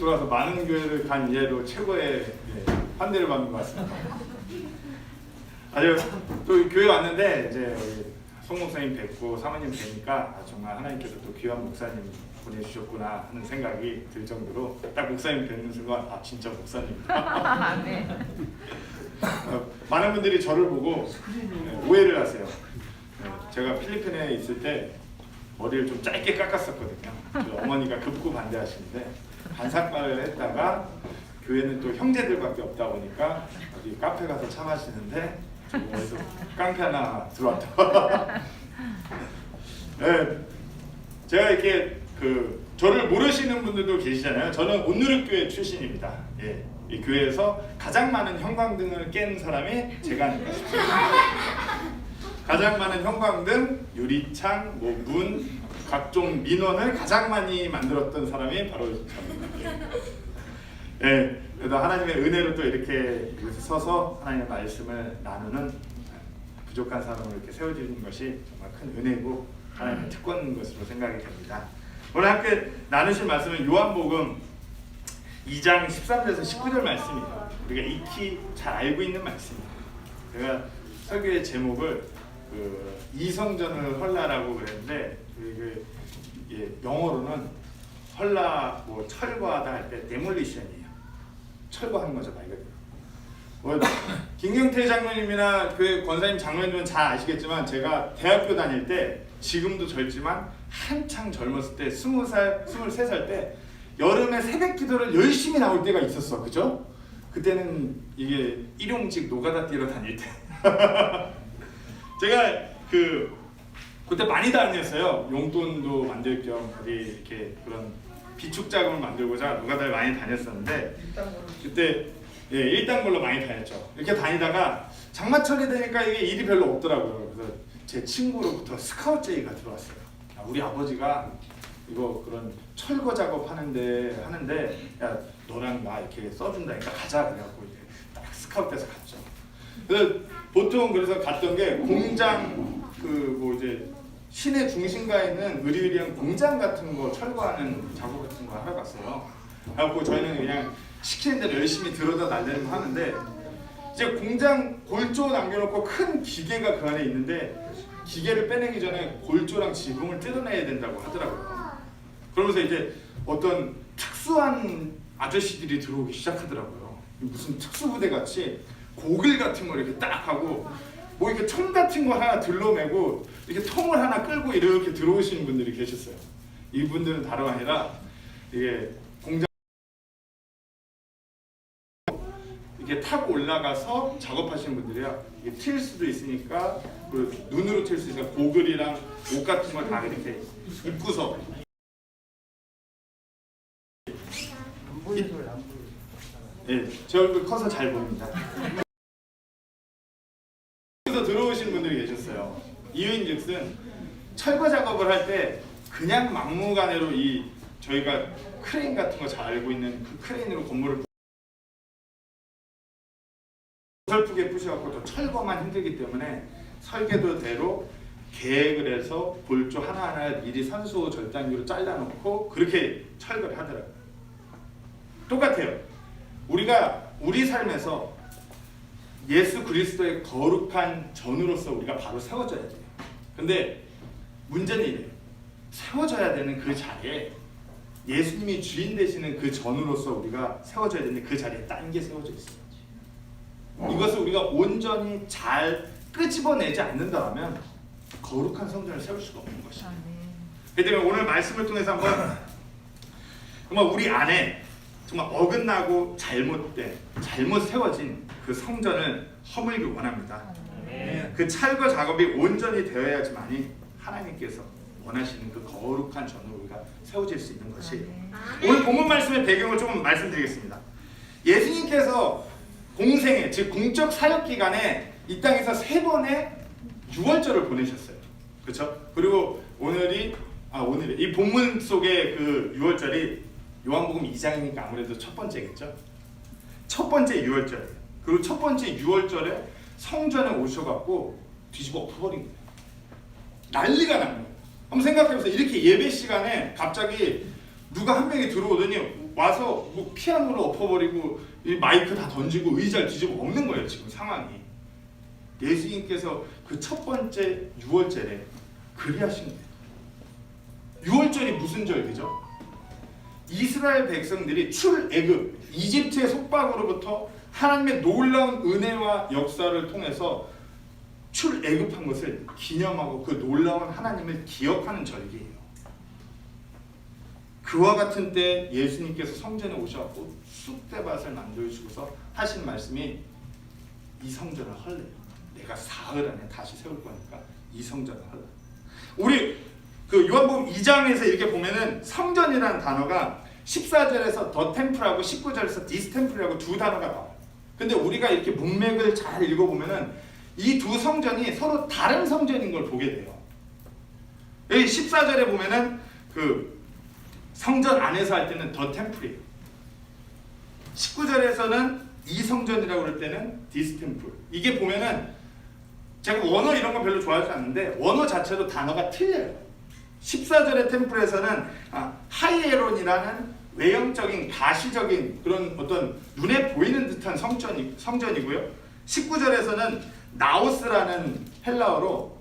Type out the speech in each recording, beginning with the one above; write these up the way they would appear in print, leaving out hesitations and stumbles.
돌아서 많은 교회를 간 이래로 최고의 환대를 받는 것 같습니다. 아주 또 교회 왔는데 이제 송 목사님 뵙고 사모님 뵈니까 정말 하나님께서 또 귀한 목사님 보내주셨구나 하는 생각이 들 정도로 딱 목사님 뵙는 순간 진짜 목사님이다. 네. 많은 분들이 저를 보고 오해를 하세요. 제가 필리핀에 있을 때 머리를 좀 짧게 깎았었거든요. 어머니가 급구 반대하시는데 반삭발을 했다가 교회는 또 형제들밖에 없다 보니까 어디 카페 가서 차 마시는데 어디서 깡패 하나 들어왔다. 네, 제가 이렇게 저를 모르시는 분들도 계시잖아요. 저는 온누리교회 출신입니다. 예, 이 교회에서 가장 많은 형광등을 깬 사람이 제가 아닐까 싶습니다. 가장 많은 형광등, 유리창, 문, 각종 민원을 가장 많이 만들었던 사람이 바로 저입니다. 예, 그래도 하나님의 은혜로 또 이렇게 서서 하나님의 말씀을 나누는 부족한 사람을 이렇게 세워주는 것이 정말 큰 은혜고 하나님의 특권인 것으로 생각이 됩니다. 오늘 함께 나누실 말씀은 요한복음 2장 13절에서 19절 말씀입니다. 우리가 익히 잘 알고 있는 말씀입니다. 제가 설교의 제목을 이성전을 헐라라고 그랬는데 영어로는 헐라 철거하다 할 때 데몰리션이에요. 철거하는 거죠, 말 그대로. 김경태 장로님이나 권사님 장로님은 잘 아시겠지만 제가 대학교 다닐 때 지금도 젊지만 한창 젊었을 때 20살, 23살 때 여름에 새벽 기도를 열심히 나올 때가 있었어. 그죠? 그때는 이게 일용직 노가다 뛰러 다닐 때 제가 그때 많이 다녔어요. 용돈도 만들 겸 어디 이렇게 그런 비축 자금을 만들고자 노가다를 많이 다녔었는데 그때 일당벌로 많이 다녔죠. 이렇게 다니다가 장마철이 되니까 이게 일이 별로 없더라고요. 그래서 제 친구로부터 스카우트 제의가 들어왔어요. 우리 아버지가 이거 그런 철거 작업 하는데 야 너랑 나 이렇게 써준다니까 가자. 그래갖고 이제 딱 스카우트에서 갔죠. 그래서 보통 그래서 갔던 게 공장 이제 시내 중심가에 있는 으리으리한 공장 같은 거 철거하는 작업 같은 거 하러 갔어요. 그래갖고 저희는 그냥 시키는 대로 열심히 들어다 날리고 하는데 이제 공장 골조 남겨놓고 큰 기계가 그 안에 있는데 기계를 빼내기 전에 골조랑 지붕을 뜯어내야 된다고 하더라고요. 그러면서 이제 어떤 특수한 아저씨들이 들어오기 시작하더라고요. 무슨 특수부대 같이 고글 같은 거 이렇게 딱 하고 이렇게 총 같은 거 하나 들러매고 이렇게 통을 하나 끌고 이렇게 들어오시는 분들이 계셨어요. 이분들은 다름 아니라 이게 공장 이렇게 타고 올라가서 작업하시는 분들이야. 이게 튈 수도 있으니까 눈으로 튈 수 있으니까 고글이랑 옷 같은 걸 다 이렇게 입고서 제 얼굴 커서 잘 보입니다. 여기서 들어오신 분들이 계셨어요. 이유인즉슨 철거 작업을 할 때 그냥 막무가내로 저희가 크레인 같은 거 잘 알고 있는 그 크레인으로 건물을 설프게 부셔갖고 또 철거만 힘들기 때문에 설계도대로 계획을 해서 골조 하나하나 미리 산소 절단기로 잘라놓고 그렇게 철거를 하더라고요. 똑같아요. 우리 삶에서 예수 그리스도의 거룩한 전으로서 우리가 바로 세워져야 돼요. 근데 문제는 이래요. 세워져야 되는 그 자리에 예수님이 주인 되시는 그 전으로서 우리가 세워져야 되는데 그 자리에 딴 게 세워져 있어요. 이것을 우리가 온전히 잘 끄집어내지 않는다면 거룩한 성전을 세울 수가 없는 것이에요. 그렇기 때문에 오늘 말씀을 통해서 한번 정말 우리 안에 정말 어긋나고 잘못 세워진 그 성전을 허물기 원합니다. 그 철거 작업이 온전히 되어야지만이 하나님께서 원하시는 그 거룩한 전으로 우리가 세워질 수 있는 것이에요. 오늘 본문 말씀의 배경을 조금 말씀드리겠습니다. 예수님께서 공생애, 즉 공적 사역 기간에 이 땅에서 3번의 유월절을 보내셨어요. 그렇죠? 그리고 오늘이 이 본문 속의 그 유월절이 요한복음 2장이니까 아무래도 첫 번째겠죠. 첫 번째 유월절이에요. 그리고 첫 번째 유월절에 성전에 오셔갖고 뒤집어 엎어버린 거예요. 난리가 난 거예요. 한번 생각해보세요. 이렇게 예배 시간에 갑자기 누가 한 명이 들어오더니 와서 뭐 피아노를 엎어버리고 이 마이크 다 던지고 의자를 뒤집어 엎는 거예요. 지금 상황이. 예수님께서 그 첫 번째 유월절에 그리하신 거예요. 유월절이 무슨 절기죠? 이스라엘 백성들이 출애굽 이집트의 속박으로부터 하나님의 놀라운 은혜와 역사를 통해서 출애굽한 것을 기념하고 그 놀라운 하나님을 기억하는 절기예요. 그와 같은 때 예수님께서 성전에 오셔서 쑥대밭을 만들어주고서 하신 말씀이 이 성전을 헐래요. 내가 사흘 안에 다시 세울 거니까 이 성전을 헐라. 우리 그 요한복음 2장에서 이렇게 보면은 성전이라는 단어가 14절에서 더 템플하고 19절에서 디스 템플이라고 두 단어가 나와요. 근데 우리가 이렇게 문맥을 잘 읽어보면은 이 두 성전이 서로 다른 성전인 걸 보게 돼요. 여기 14절에 보면은 그 성전 안에서 할 때는 더 템플이에요. 19절에서는 이 성전이라고 그럴 때는 디스 템플. 이게 보면은 제가 원어 이런 거 별로 좋아하지 않는데 원어 자체로 단어가 틀려요. 14절의 템플에서는 하이에론이라는 외형적인 가시적인 그런 어떤 눈에 보이는 듯한 성전이고요. 19절에서는 나오스라는 헬라어로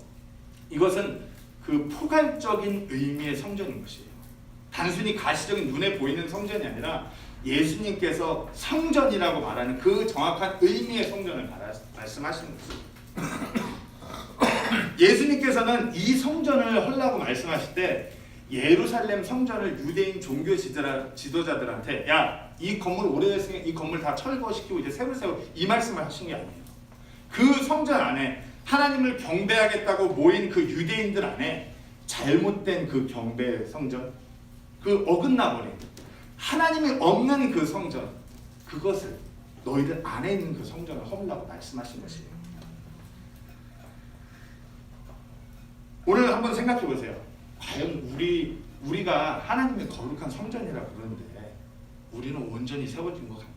이것은 그 포괄적인 의미의 성전인 것이에요. 단순히 가시적인 눈에 보이는 성전이 아니라 예수님께서 성전이라고 말하는 그 정확한 의미의 성전을 말씀하시는 것이에요. 예수님께서는 이 성전을 헐라고 말씀하실 때 예루살렘 성전을 유대인 종교 지도자들한테 야, 이 건물 오래됐으니 이 건물 다 철거시키고 이제 새로 세워 이 말씀을 하신 게 아니에요. 그 성전 안에 하나님을 경배하겠다고 모인 그 유대인들 안에 잘못된 그 경배 성전, 그 어긋나버린 하나님이 없는 그 성전, 그것을 너희들 안에 있는 그 성전을 헐라고 말씀하신 것이에요. 오늘 한번 생각해 보세요. 과연 우리가 하나님의 거룩한 성전이라고 그러는데 우리는 온전히 세워진 것 같나요?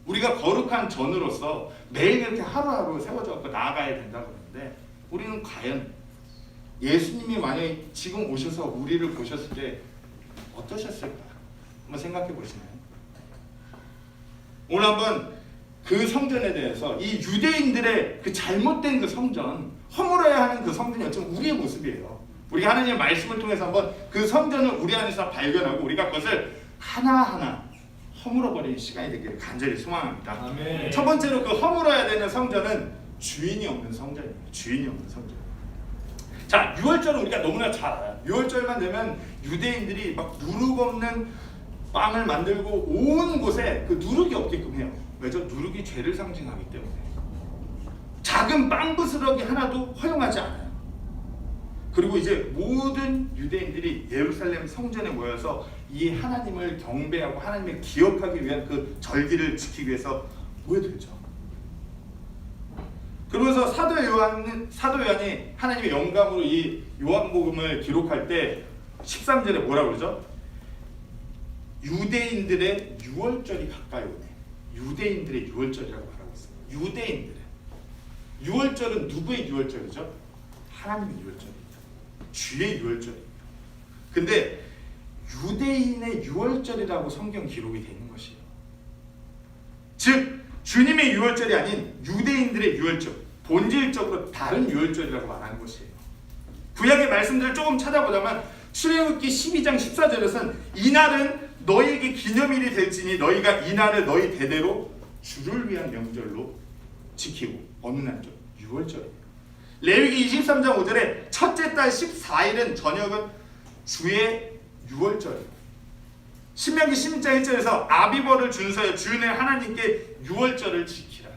우리가 거룩한 전으로서 매일 이렇게 하루하루 세워져 나아가야 된다고 그러는데 우리는 과연 예수님이 만약에 지금 오셔서 우리를 보셨을 때 어떠셨을까? 한번 생각해 보시나요? 오늘 한번 그 성전에 대해서 이 유대인들의 그 잘못된 그 성전, 허물어야 하는 그 성전이 어쩌면 우리의 모습이에요. 우리가 하나님의 말씀을 통해서 한번 그 성전을 우리 안에서 발견하고 우리가 그것을 하나하나 허물어버리는 시간이 되기를 간절히 소망합니다. 아멘. 첫 번째로 그 허물어야 되는 성전은 주인이 없는 성전입니다. 주인이 없는 성전. 자, 유월절은 우리가 너무나 잘 알아요. 유월절만 되면 유대인들이 막 누룩 없는 빵을 만들고 온 곳에 그 누룩이 없게끔 해요. 왜죠? 누룩이 죄를 상징하기 때문에. 작은 빵 부스러기 하나도 허용하지 않아요. 그리고 이제 모든 유대인들이 예루살렘 성전에 모여서 이 하나님을 경배하고 하나님을 기억하기 위한 그 절기를 지키기 위해서 모여들죠. 그러면서 사도 요한이 하나님의 영감으로 이 요한복음을 기록할 때 13절에 뭐라고 그러죠? 유대인들의 유월절이 가까이 오네. 유대인들의 유월절이라고 말하고 있어요. 유대인들의 유월절은 누구의 유월절이죠? 하나님의 유월절입니다. 주의 유월절입니다. 근데 유대인의 유월절이라고 성경 기록이 되는 것이에요. 즉 주님의 유월절이 아닌 유대인들의 유월절, 본질적으로 다른 유월절이라고 말하는 것이에요. 구약의 말씀들을 조금 찾아보자면 출애굽기 12장 14절에서는 이날은 너희에게 기념일이 될지니 너희가 이날을 너희 대대로 주를 위한 명절로 지키고 어느 날죠? 유월절이에요. 레위기 23장 5절에 첫째 달 14일은 저녁은 주의 유월절이에요. 신명기 16장 1절에서 아비벌을 준서여 주의 하나님께 유월절을 지키라.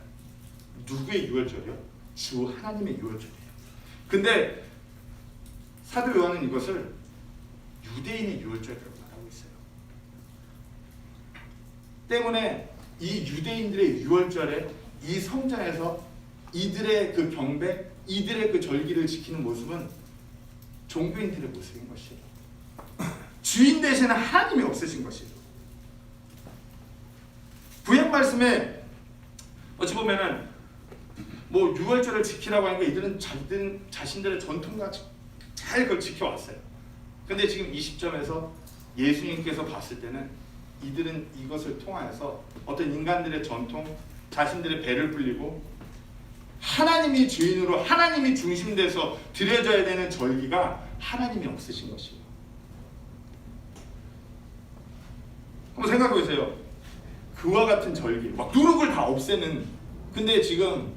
누구의 유월절이요? 주 하나님의 유월절이에요. 근데 사도 요한은 이것을 유대인의 유월절이라고 말하고 있어요. 때문에 이 유대인들의 유월절에 이 성전에서 이들의 그 경배, 이들의 그 절기를 지키는 모습은 종교인들의 모습인 것이에요. 주인 대신에 하나님이 없으신 것이죠. 구약 말씀에 어찌 보면은 뭐 유월절을 지키라고 하니까 이들은 자신들의 전통과 잘 그걸 지켜왔어요. 근데 지금 이 시점에서 예수님께서 봤을 때는 이들은 이것을 통하여서 어떤 인간들의 전통, 자신들의 배를 불리고 하나님이 주인으로 하나님이 중심돼서 드려져야 되는 절기가 하나님이 없으신 것이에요. 한번 생각해 보세요. 그와 같은 절기, 막 누룩을 다 없애는. 근데 지금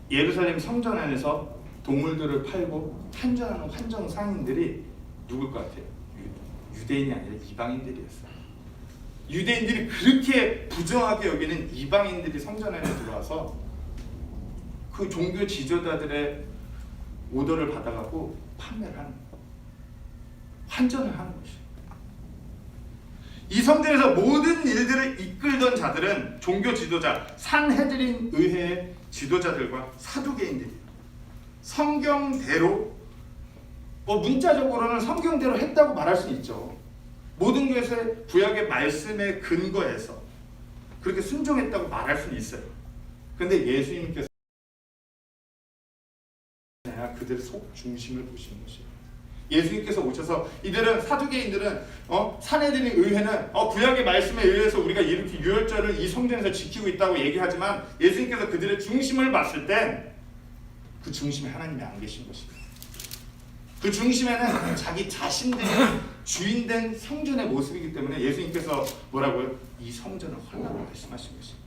예루살렘 성전 안에서 동물들을 팔고 환전하는 환전 상인들이 누굴 것 같아요? 유대인이 아니라 이방인들이었어요. 유대인들이 그렇게 부정하게 여기는 이방인들이 성전 안에 들어와서 그 종교 지도자들의 오더를 받아가고 판매를 하는 거예요. 환전을 하는 것이에요. 이 성전에서 모든 일들을 이끌던 자들은 종교 지도자, 산헤드린 의회의 지도자들과 사두개인들이에요. 성경대로, 문자적으로는 성경대로 했다고 말할 수 있죠. 모든 것을 구약의 말씀에 근거해서 그렇게 순종했다고 말할 수는 있어요. 근데 예수님께서 그들의 속 중심을 보시는 것이에요. 예수님께서 오셔서 이들은 사두개인들은 산헤드린 의회는 구약의 말씀에 의해서 우리가 이렇게 유월절을 이 성전에서 지키고 있다고 얘기하지만 예수님께서 그들의 중심을 봤을 땐 그 중심에 하나님이 안 계신 것입니다. 그 중심에는 자기 자신들이 주인된 성전의 모습이기 때문에 예수님께서 뭐라고요? 이 성전을 헐라고 말씀하신 것입니다.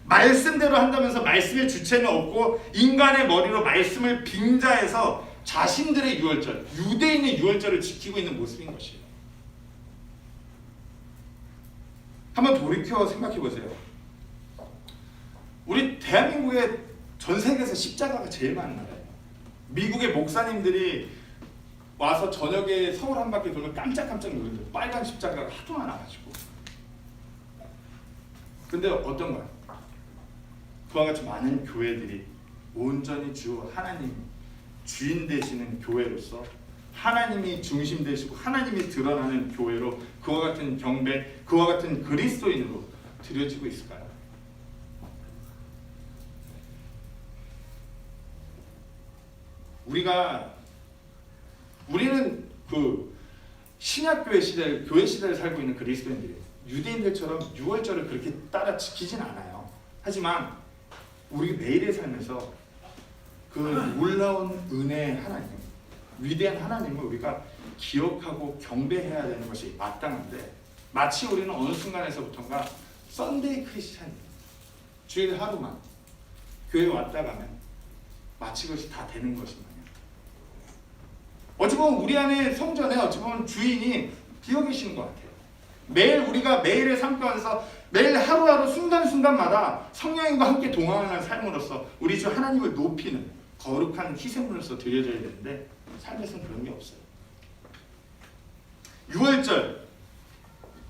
말씀대로 한다면서 말씀의 주체는 없고 인간의 머리로 말씀을 빙자해서 자신들의 유월절, 유대인의 유월절을 지키고 있는 모습인 것이에요. 한번 돌이켜 생각해 보세요. 우리 대한민국의 전 세계에서 십자가가 제일 많은 나라예요. 미국의 목사님들이 와서 저녁에 서울 한 바퀴 돌면 깜짝깜짝 놀라요. 빨간 십자가가 하도 많아가지고. 근데 어떤 거야? 그와 같이 많은 교회들이 온전히 주 하나님 주인 되시는 교회로서 하나님이 중심 되시고 하나님이 드러나는 교회로 그와 같은 경배, 그와 같은 그리스도인으로 드려지고 있을까요? 우리는 그 신약교회 시대, 교회 시대를 살고 있는 그리스도인들이에요. 유대인들처럼 유월절을 그렇게 따라 지키진 않아요. 하지만 우리 매일의 삶에서 그 놀라운 은혜의 하나님, 위대한 하나님을 우리가 기억하고 경배해야 되는 것이 마땅한데 마치 우리는 어느 순간에서부터인가 썬데이 크리스찬이에요. 주일 하루만 교회 왔다 가면 마치 그것이 다 되는 것이 마냥. 어찌 보면 우리 안에 성전에 어찌 보면 주인이 비어 계시는 것 같아요. 매일 우리가 매일의 삶 가운데서 매일 하루하루 순간순간마다 성령님과 함께 동행하는 삶으로서 우리 주 하나님을 높이는 거룩한 희생물로서 드려져야 되는데 삶에서는 그런 게 없어요.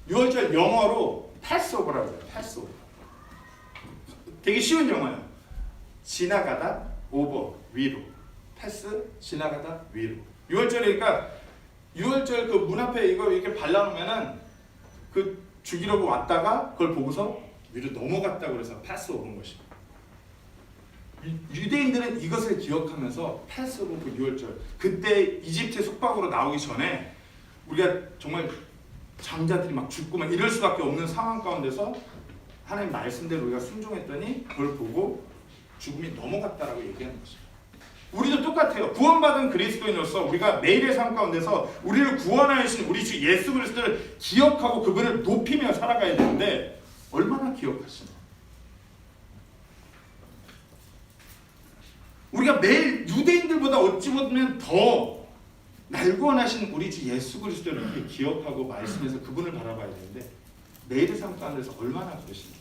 유월절 영어로 패스오버라고 해요. 패스오버. 되게 쉬운 영어예요. 지나가다 오버 위로. 패스 지나가다 위로. 유월절이니까 유월절 그 문 앞에 이거 이렇게 발라놓으면은 그 죽이려고 왔다가 그걸 보고서 위로 넘어갔다 그래서 패스오버인 것입니다. 유대인들은 이것을 기억하면서 패스오버 그 유월절 그때 이집트 속박으로 나오기 전에 우리가 정말 장자들이 막 죽고 막 이럴 수밖에 없는 상황 가운데서 하나님 말씀대로 우리가 순종했더니 그걸 보고 죽음이 넘어갔다라고 얘기하는 것입니다. 우리도 똑같아요. 구원받은 그리스도인으로서 우리가 매일의 삶 가운데서 우리를 구원하신 우리 주 예수 그리스도를 기억하고 그분을 높이며 살아가야 되는데 얼마나 기억하시나? 우리가 매일 유대인들보다 어찌 보면 더 날 구원하신 우리 주 예수 그리스도를 이렇게 기억하고 말씀에서 그분을 바라봐야 되는데 매일의 삶 가운데서 얼마나 그러십니까?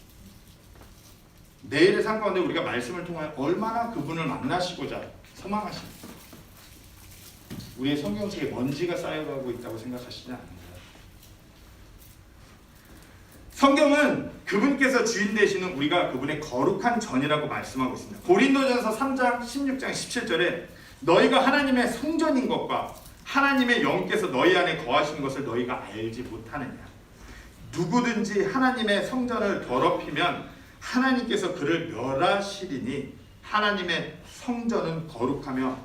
매일의 삶 가운데 우리가 말씀을 통하여 얼마나 그분을 만나시고자 소망하십니까? 우리의 성경 속에 먼지가 쌓여가고 있다고 생각하시지 않나요? 성경은 그분께서 주인 되시는 우리가 그분의 거룩한 전이라고 말씀하고 있습니다. 고린도전서 3장 16장 17절에 너희가 하나님의 성전인 것과 하나님의 영께서 너희 안에 거하시는 것을 너희가 알지 못하느냐. 누구든지 하나님의 성전을 더럽히면 하나님께서 그를 멸하시리니 하나님의 성전은 거룩하며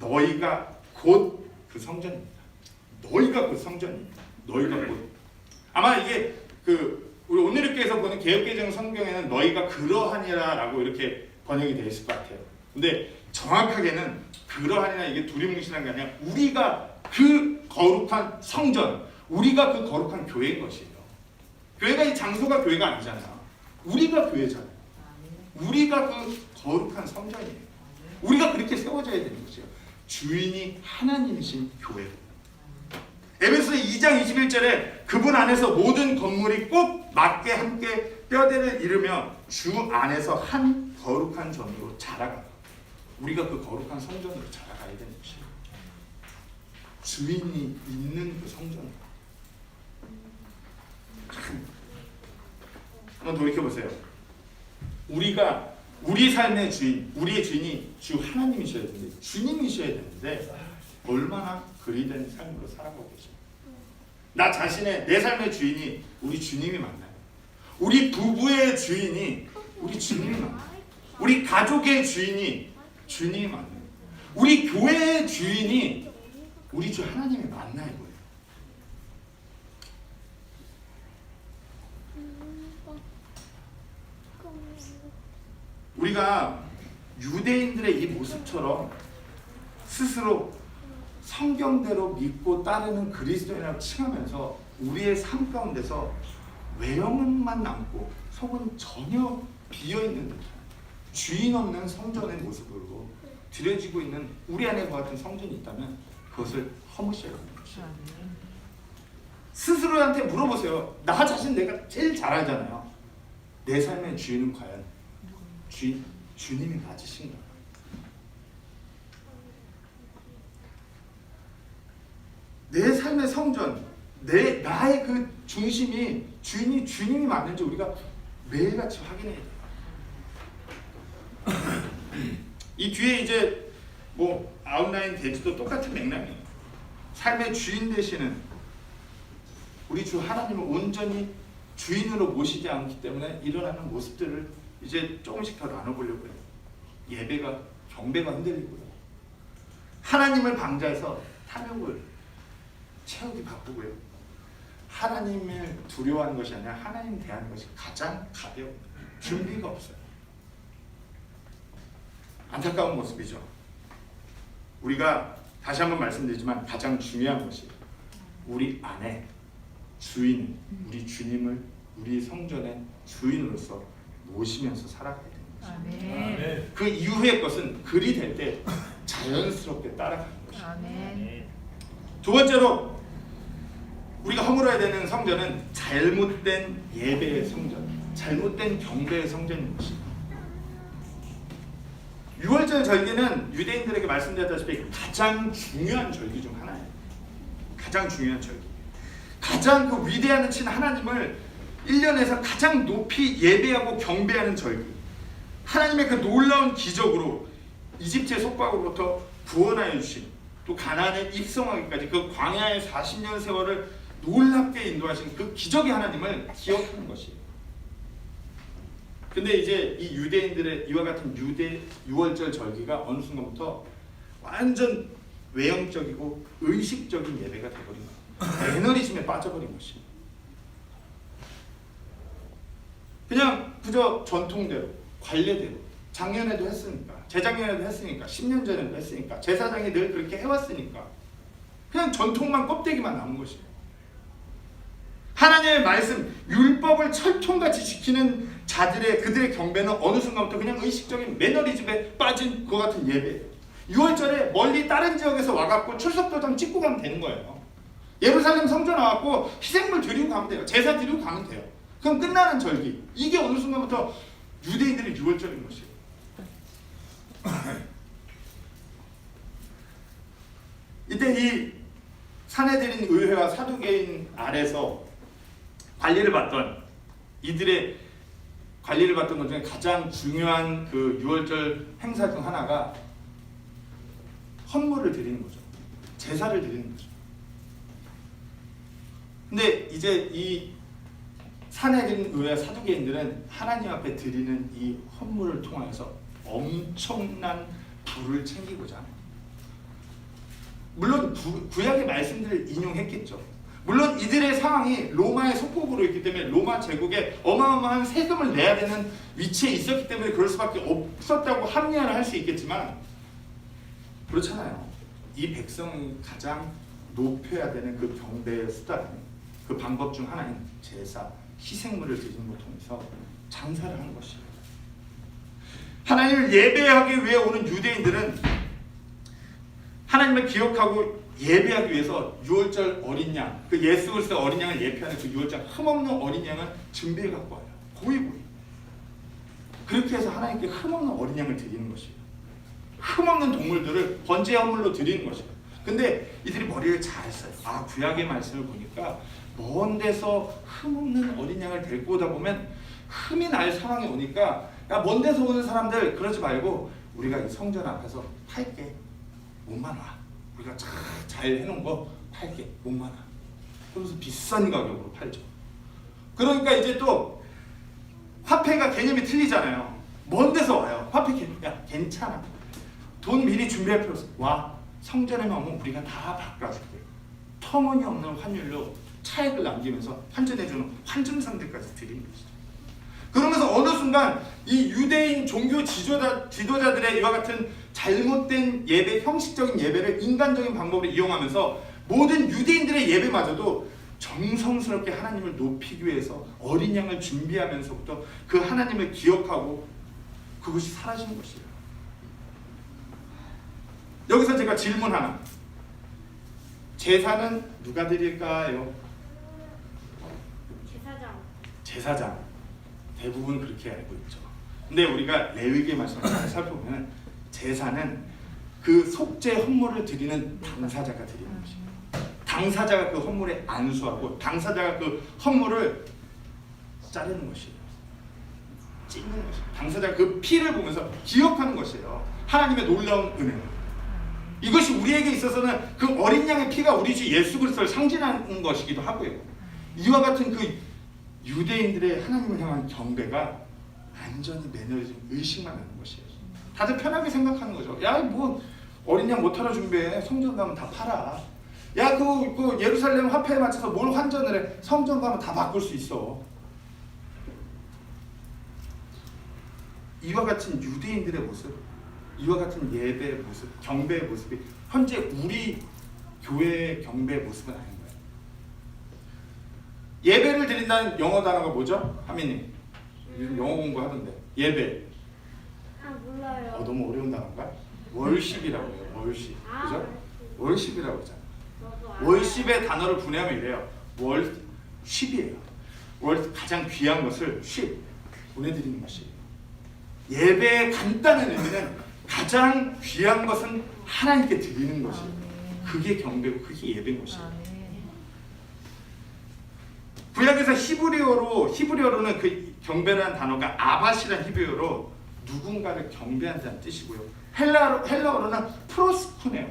너희가 곧 그 성전입니다. 너희가 곧 성전입니다. 너희가 곧 아마 이게 우리 오늘교회에서 보는 개역개정 성경에는 너희가 그러하니라라고 이렇게 번역이 되어 있을 것 같아요. 근데 정확하게는 그러하니라 이게 두리뭉실한 게 아니라 우리가 그 거룩한 성전, 우리가 그 거룩한 교회인 것이에요. 교회가 이 장소가 교회가 아니잖아요. 우리가 교회잖아요. 우리가 그 거룩한 성전이에요. 우리가 그렇게 세워져야 되는 것이에요. 주인이 하나님이신 교회. 에베소 2장 21절에 그분 안에서 모든 건물이 꼭 맞게 함께 뼈대를 이루며 주 안에서 한 거룩한 전으로 자라가. 우리가 그 거룩한 성전으로 자라가야 되는 것이에요. 주인이 있는 그 성전. 한번 돌이켜보세요. 우리 삶의 주인, 우리의 주인이 주 하나님이셔야 되는데, 주님이셔야 되는데 얼마나 그리된 삶으로 살아가고 계십니까? 나 자신의 내 삶의 주인이 우리 주님이 맞나요? 우리 부부의 주인이 우리 주님이 맞나요? 우리 가족의 주인이 주님이 맞나요? 우리 교회의 주인이 우리 주 하나님이 맞나요? 이거예요. 우리가 유대인들의 이 모습처럼 스스로 성경대로 믿고 따르는 그리스도인이라고 칭하면서 우리의 삶 가운데서 외형만 남고 속은 전혀 비어있는 듯한 주인 없는 성전의 모습으로 들여지고 있는 우리 안에 그 같은 성전이 있다면 그것을 허무셔야 하는 것이에요. 스스로한테 물어보세요. 나 자신 내가 제일 잘 알잖아요. 내 삶의 주인은 과연 주님이 맞으신가? 내 삶의 성전, 나의 그 중심이 주님이 맞는지 우리가 매일같이 확인해야 돼요. 이 뒤에 이제 아웃라인 대지도 똑같은 맥락이에요. 삶의 주인 되시는 우리 주 하나님을 온전히 주인으로 모시지 않기 때문에 일어나는 모습들을 이제 조금씩 더 나눠보려고 해요. 예배가, 경배가 흔들리고요. 하나님을 방자해서 탐욕을 채우기 바쁘고요. 하나님을 두려워하는 것이 아니라 하나님 대하는 것이 가장 가벼운 준비가 없어요. 안타까운 모습이죠. 우리가 다시 한번 말씀드리지만 가장 중요한 것이 우리 안에 주인, 우리 주님을 우리 성전의 주인으로서 모시면서 살아가야 되는 것입니다. 그 이후의 것은 글이 될 때 자연스럽게 따라가는 것입니다. 두 번째로 우리가 허물어야 되는 성전은 잘못된 예배의 성전, 잘못된 경배의 성전인 것입니다. 6월절 절기는 유대인들에게 말씀드렸다시피 가장 중요한 절기 중 하나예요. 가장 중요한 절기. 가장 그 위대하신 하나님을 1년에서 가장 높이 예배하고 경배하는 절기. 하나님의 그 놀라운 기적으로 이집트의 속박으로부터 구원하여 주신, 또 가나안에 입성하기까지 그 광야의 40년 세월을 놀랍게 인도하신 그 기적의 하나님을 기억하는 것이에요. 근데 이제 이 유대인들의 이와 같은 유대 6월절 절기가 어느 순간부터 완전 외형적이고 의식적인 예배가 되어버린 거예요. 매너리즘에 빠져버린 것이에요. 그냥 그저 전통대로, 관례대로, 작년에도 했으니까, 재작년에도 했으니까, 10년 전에도 했으니까, 제사장이 늘 그렇게 해왔으니까 그냥 전통만 껍데기만 남은 것이에요. 하나님의 말씀, 율법을 철통같이 지키는 그들의 경배는 어느 순간부터 그냥 의식적인 매너리즘에 빠진 그 같은 예배예요. 6월절에 멀리 다른 지역에서 와갖고 출석도장 찍고 가면 되는 거예요. 예루살렘 성전 와갖고 희생물 드리고 가면 돼요. 제사 드리고 가면 돼요. 그럼 끝나는 절기. 이게 어느 순간부터 유대인들의 6월절인 것이에요. 이때 이 산헤드린 의회와 사두개인 아래서 관리를 받던 것 중에 가장 중요한 그 6월절 행사 중 하나가 헌물을 드리는 거죠. 제사를 드리는 거죠. 근데 이제 이 산헤드린 의회 사두개인들은 하나님 앞에 드리는 이 헌물을 통해서 엄청난 부를 챙기고자 합니다. 물론 구약의 말씀들을 인용했겠죠. 물론 이들의 상황이 로마의 속국으로 있기 때문에 로마 제국에 어마어마한 세금을 내야 되는 위치에 있었기 때문에 그럴 수밖에 없었다고 합리화를 할 수 있겠지만 그렇잖아요. 이 백성이 가장 높여야 되는 그 경배의 수단, 그 방법 중 하나인 제사, 희생물을 드리는 걸 통해서 장사를 하는 것이에요. 하나님을 예배하기 위해 오는 유대인들은 하나님을 기억하고 예배하기 위해서 유월절 어린 양, 그 예수 그리스도 어린 양을 예표하는 그 유월절 흠없는 어린 양을 준비해 갖고 와요. 고이. 그렇게 해서 하나님께 흠없는 어린 양을 드리는 것이에요. 흠없는 동물들을 번제 헌물로 드리는 것이에요. 근데 이들이 머리를 잘 써요. 아, 구약의 말씀을 보니까 먼 데서 흠없는 어린 양을 데리고 오다 보면 흠이 날 상황이 오니까 야, 먼 데서 오는 사람들 그러지 말고 우리가 이 성전 앞에서 팔게. 5만 원. 우리가 잘 해놓은 거 팔게. 5만 원. 그러면서 비싼 가격으로 팔죠. 그러니까 이제 또 화폐가 개념이 틀리잖아요. 먼 데서 와요. 화폐 개념. 야, 괜찮아. 돈 미리 준비할 필요 없어. 와, 성전에만 오면 우리가 다 바꿔줄게. 터무니없는 환율로 차액을 남기면서 환전해주는 환전상들까지 드리는 것이죠. 그러면서 어느 순간 이 유대인 종교 지도자들의 이와 같은 잘못된 예배, 형식적인 예배를 인간적인 방법으로 이용하면서 모든 유대인들의 예배마저도 정성스럽게 하나님을 높이기 위해서 어린 양을 준비하면서부터 그 하나님을 기억하고 그것이 사라진 것이에요. 여기서 제가 질문 하나. 제사는 누가 드릴까요? 제사장. 대부분 그렇게 알고 있죠. 근데 우리가 레위기의 말씀을 잘 살펴보면 제사는 그 속죄 헌물을 드리는 당사자가 드리는 것입니다. 당사자가 그 헌물에 안수하고 당사자가 그 헌물을 자르는 것이에요. 찢는 것이에요. 당사자가 그 피를 보면서 기억하는 것이에요. 하나님의 놀라운 은혜. 이것이 우리에게 있어서는 그 어린 양의 피가 우리 주 예수 그리스도를 상징하는 것이기도 하고요. 이와 같은 그 유대인들의 하나님을 향한 경배가 완전히 매너리즘 의식만 하는 것이에요. 다들 편하게 생각하는 거죠. 야, 뭐 어린 양 못하러 준비해. 성전 가면 다 팔아. 야, 그 예루살렘 화폐에 맞춰서 뭘 환전을 해. 성전 가면 다 바꿀 수 있어. 이와 같은 유대인들의 모습, 이와 같은 예배의 모습, 경배의 모습이 현재 우리 교회의 경배의 모습은 아닌 거예요. 예배를 드린다는 영어 단어가 뭐죠? 하민님 영어 공부하던데. 예배. 아, 몰라요. 너무 어려운 단어인가? 월십이라고 해요. 월십. 그죠? 월십이라고 하잖아요. 월십의 단어를 분해하면 이래요. 월십이에요. 가장 귀한 것을 십 보내드리는 것이에요. 예배의 간단한 의미는 가장 귀한 것은 하나님께 드리는 것이에요. 그게 경배고 그게 예배인 것이에요. 구약에서 히브리어로는 그 경배라는 단어가 아바시라는 히브리어로 누군가를 경배한다는 뜻이고요. 헬라어로는 프로스쿠네오,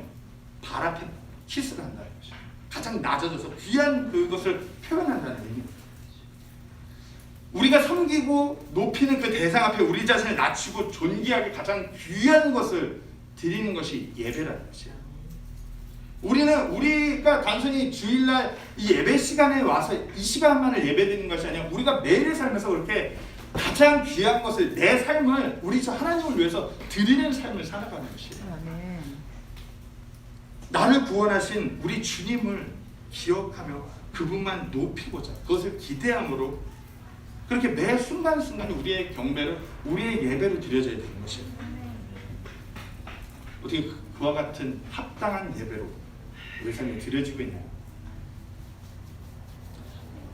발 앞에 키스를 한다는 것이죠. 가장 낮아져서 귀한 그것을 표현한다는 의미입니다. 우리가 섬기고 높이는 그 대상 앞에 우리 자신을 낮추고 존귀하게 가장 귀한 것을 드리는 것이 예배라는 것이에요. 우리가 단순히 주일날 이 예배 시간에 와서 이 시간만을 예배드리는 것이 아니라 우리가 매일의 삶에서 그렇게 가장 귀한 것을, 내 삶을 우리 저 하나님을 위해서 드리는 삶을 살아가는 것이에요. 나를 구원하신 우리 주님을 기억하며 그분만 높이고자, 그것을 기대함으로 그렇게 매 순간순간이 우리의 경배를, 우리의 예배를 드려져야 되는 것이에요. 어떻게 그와 같은 합당한 예배로 우리 삶이 드려지고 있나요?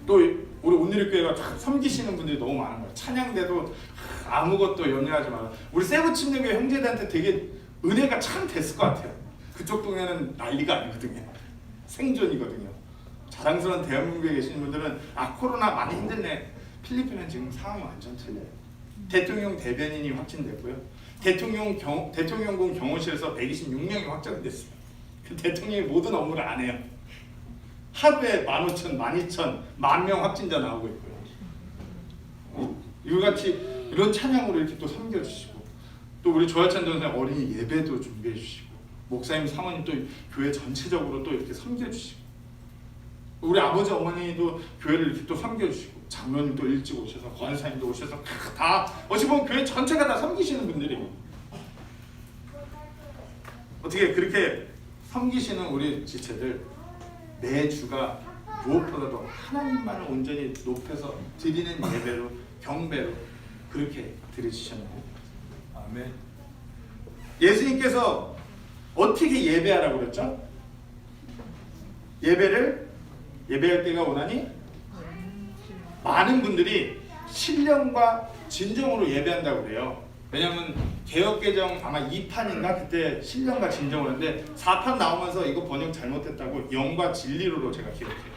또 우리 온누리교회가 섬기시는 분들이 너무 많은 거예요. 찬양대도 아무것도 염려하지 마라. 우리 세부침례교회 형제들한테 되게 은혜가 참 됐을 것 같아요. 그쪽 동네는 난리가 아니거든요. 생존이거든요. 자랑스러운 대한민국에 계시는 분들은 코로나 많이 힘들네. 필리핀은 지금 상황이 완전 틀려요. 대통령 대변인이 확진됐고요. 대통령궁 경호실에서 126명이 확정됐어요. 그 대통령이 모든 업무를 안 해요. 하루에 15,000, 12,000, 10,000명 확진자 나오고 있고요. 이같이 이런 찬양으로 이렇게 또 섬겨주시고, 또 우리 조하찬 전사님 어린이 예배도 준비해 주시고, 목사님 사모님 또 교회 전체적으로 또 이렇게 섬겨주시고, 우리 아버지 어머니도 교회를 이렇게 또 섬겨주시고 장로님도 일찍 오셔서 권사님도 오셔서 다 어찌 보면 교회 전체가 다 섬기시는 분들이에요. 어떻게 그렇게 섬기시는 우리 지체들 매주가 무엇보다도 하나님만을 온전히 높여서 드리는 예배로 경배로 그렇게 드려주셨나요? 아멘. 예수님께서 어떻게 예배하라고 그랬죠? 예배할 때가 오나니 많은 분들이 신령과 진정으로 예배한다고 그래요. 왜냐하면 개역개정 아마 2판인가 그때 신령과 진정을 했는데 4판 나오면서 이거 번역 잘못했다고 영과 진리로 제가 기록해요.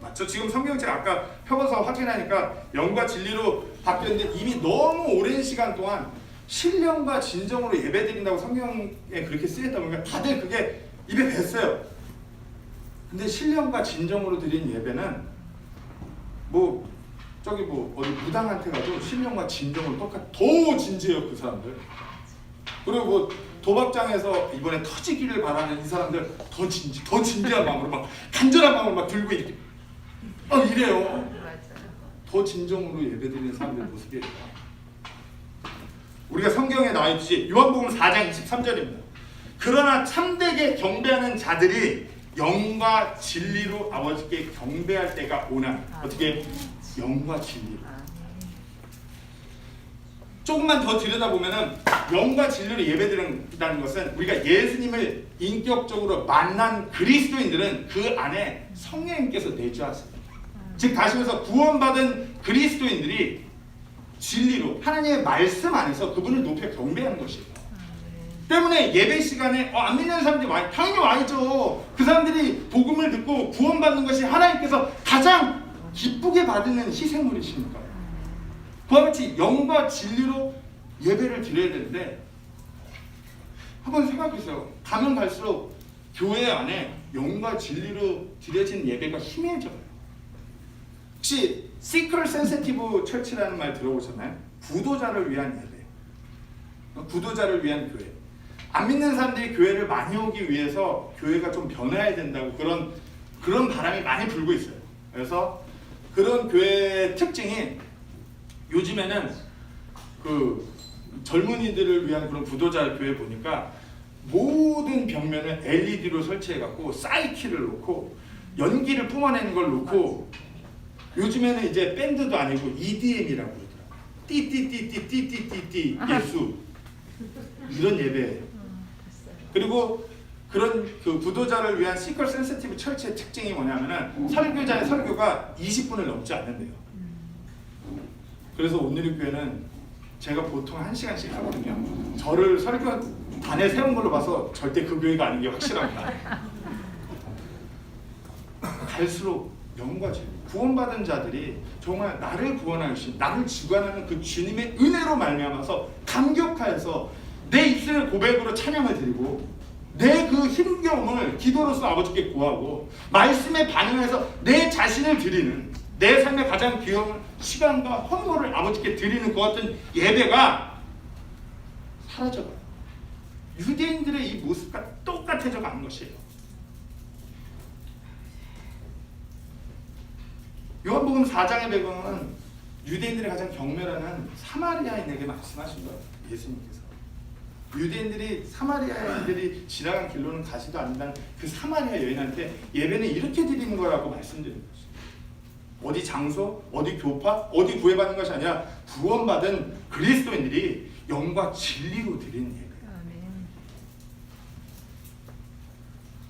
맞죠? 지금 성경책 아까 펴봐서 확인하니까 영과 진리로 바뀌었는데 이미 너무 오랜 시간 동안 신령과 진정으로 예배드린다고 성경에 그렇게 쓰였다 보니까 다들 그게 입에 뱄어요. 근데 신령과 진정으로 드린 예배는 어디 무당한테 가도 신령과 진정으로 더 진지해요 그 사람들. 그리고 도박장에서 이번에 터지기를 바라는 이 사람들 더 진지한 마음으로 막 간절한 마음으로 막 들고 이렇게 이래요. 더 진정으로 예배드리는 사람들 모습이에요. 우리가 성경에 나와 있듯이 요한복음 4장 23절입니다. 그러나 참되게 경배하는 자들이 영과 진리로 아버지께 경배할 때가 오나 어떻게 영과 진리로. 조금만 더 들여다보면은 영과 진리로 예배드린다는 것은 우리가 예수님을 인격적으로 만난 그리스도인들은 그 안에 성령님께서 내주하십니다. 즉 다시 말해서 구원받은 그리스도인들이 진리로 하나님의 말씀 안에서 그분을 높여 경배하는 것이에요. 때문에 예배 시간에 안 믿는 사람들이 당연히 와있죠. 그 사람들이 복음을 듣고 구원받는 것이 하나님께서 가장 기쁘게 받는 희생물이십니까? 그와 같이 영과 진리로 예배를 드려야 되는데 한번 생각해보세요. 가면 갈수록 교회 안에 영과 진리로 드려진 예배가 희미해져요. 혹시 시크릿 센시티브 처치라는 말 들어보셨나요? 구도자를 위한 예배, 구도자를 위한 교회. 안 믿는 사람들이 교회를 많이 오기 위해서 교회가 좀 변해야 된다고 그런 바람이 많이 불고 있어요. 그래서 그런 교회의 특징이 요즘에는 그 젊은이들을 위한 그런 구도자 교회 보니까 모든 벽면을 LED로 설치해갖고 사이키를 놓고 연기를 뿜어내는 걸 놓고 요즘에는 이제 밴드도 아니고 EDM이라고 그러더라고요. 띠띠띠띠띠띠띠띠 예수 이런 예배예요. 그리고 그런 그 구도자를 위한 시컬 센시티브 철치의 특징이 뭐냐면은 설교자의 설교가 20분을 넘지 않는데요. 그래서 온누리교회는 제가 보통 1시간씩 하거든요. 저를 설교단에 세운 걸로 봐서 절대 그 교회가 아닌 게 확실합니다. 갈수록 영과 진리, 구원받은 자들이 정말 나를 구원하신, 나를 주관하는 그 주님의 은혜로 말미암아서 감격하여서 내 입술의 고백으로 찬양을 드리고 내 그 힘겨움을 기도로서 아버지께 구하고 말씀에 반응해서 내 자신을 드리는 내 삶의 가장 귀여운 시간과 헌물을 아버지께 드리는 그 같은 예배가 사라져가요. 유대인들의 이 모습과 똑같아져 가는 것이에요. 요한복음 4장의 배경은 유대인들의 가장 경멸하는 사마리아인에게 말씀하신 거예요. 예수님께서. 유대인들이 사마리아인들이 지나간 길로는 가지도 않는다는 그 사마리아 여인한테 예배는 이렇게 드리는 거라고 말씀드리는 거죠. 어디 장소, 어디 교파, 어디 구애받는 것이 아니라 구원받은 그리스도인들이 영과 진리로 드리는 예배예요.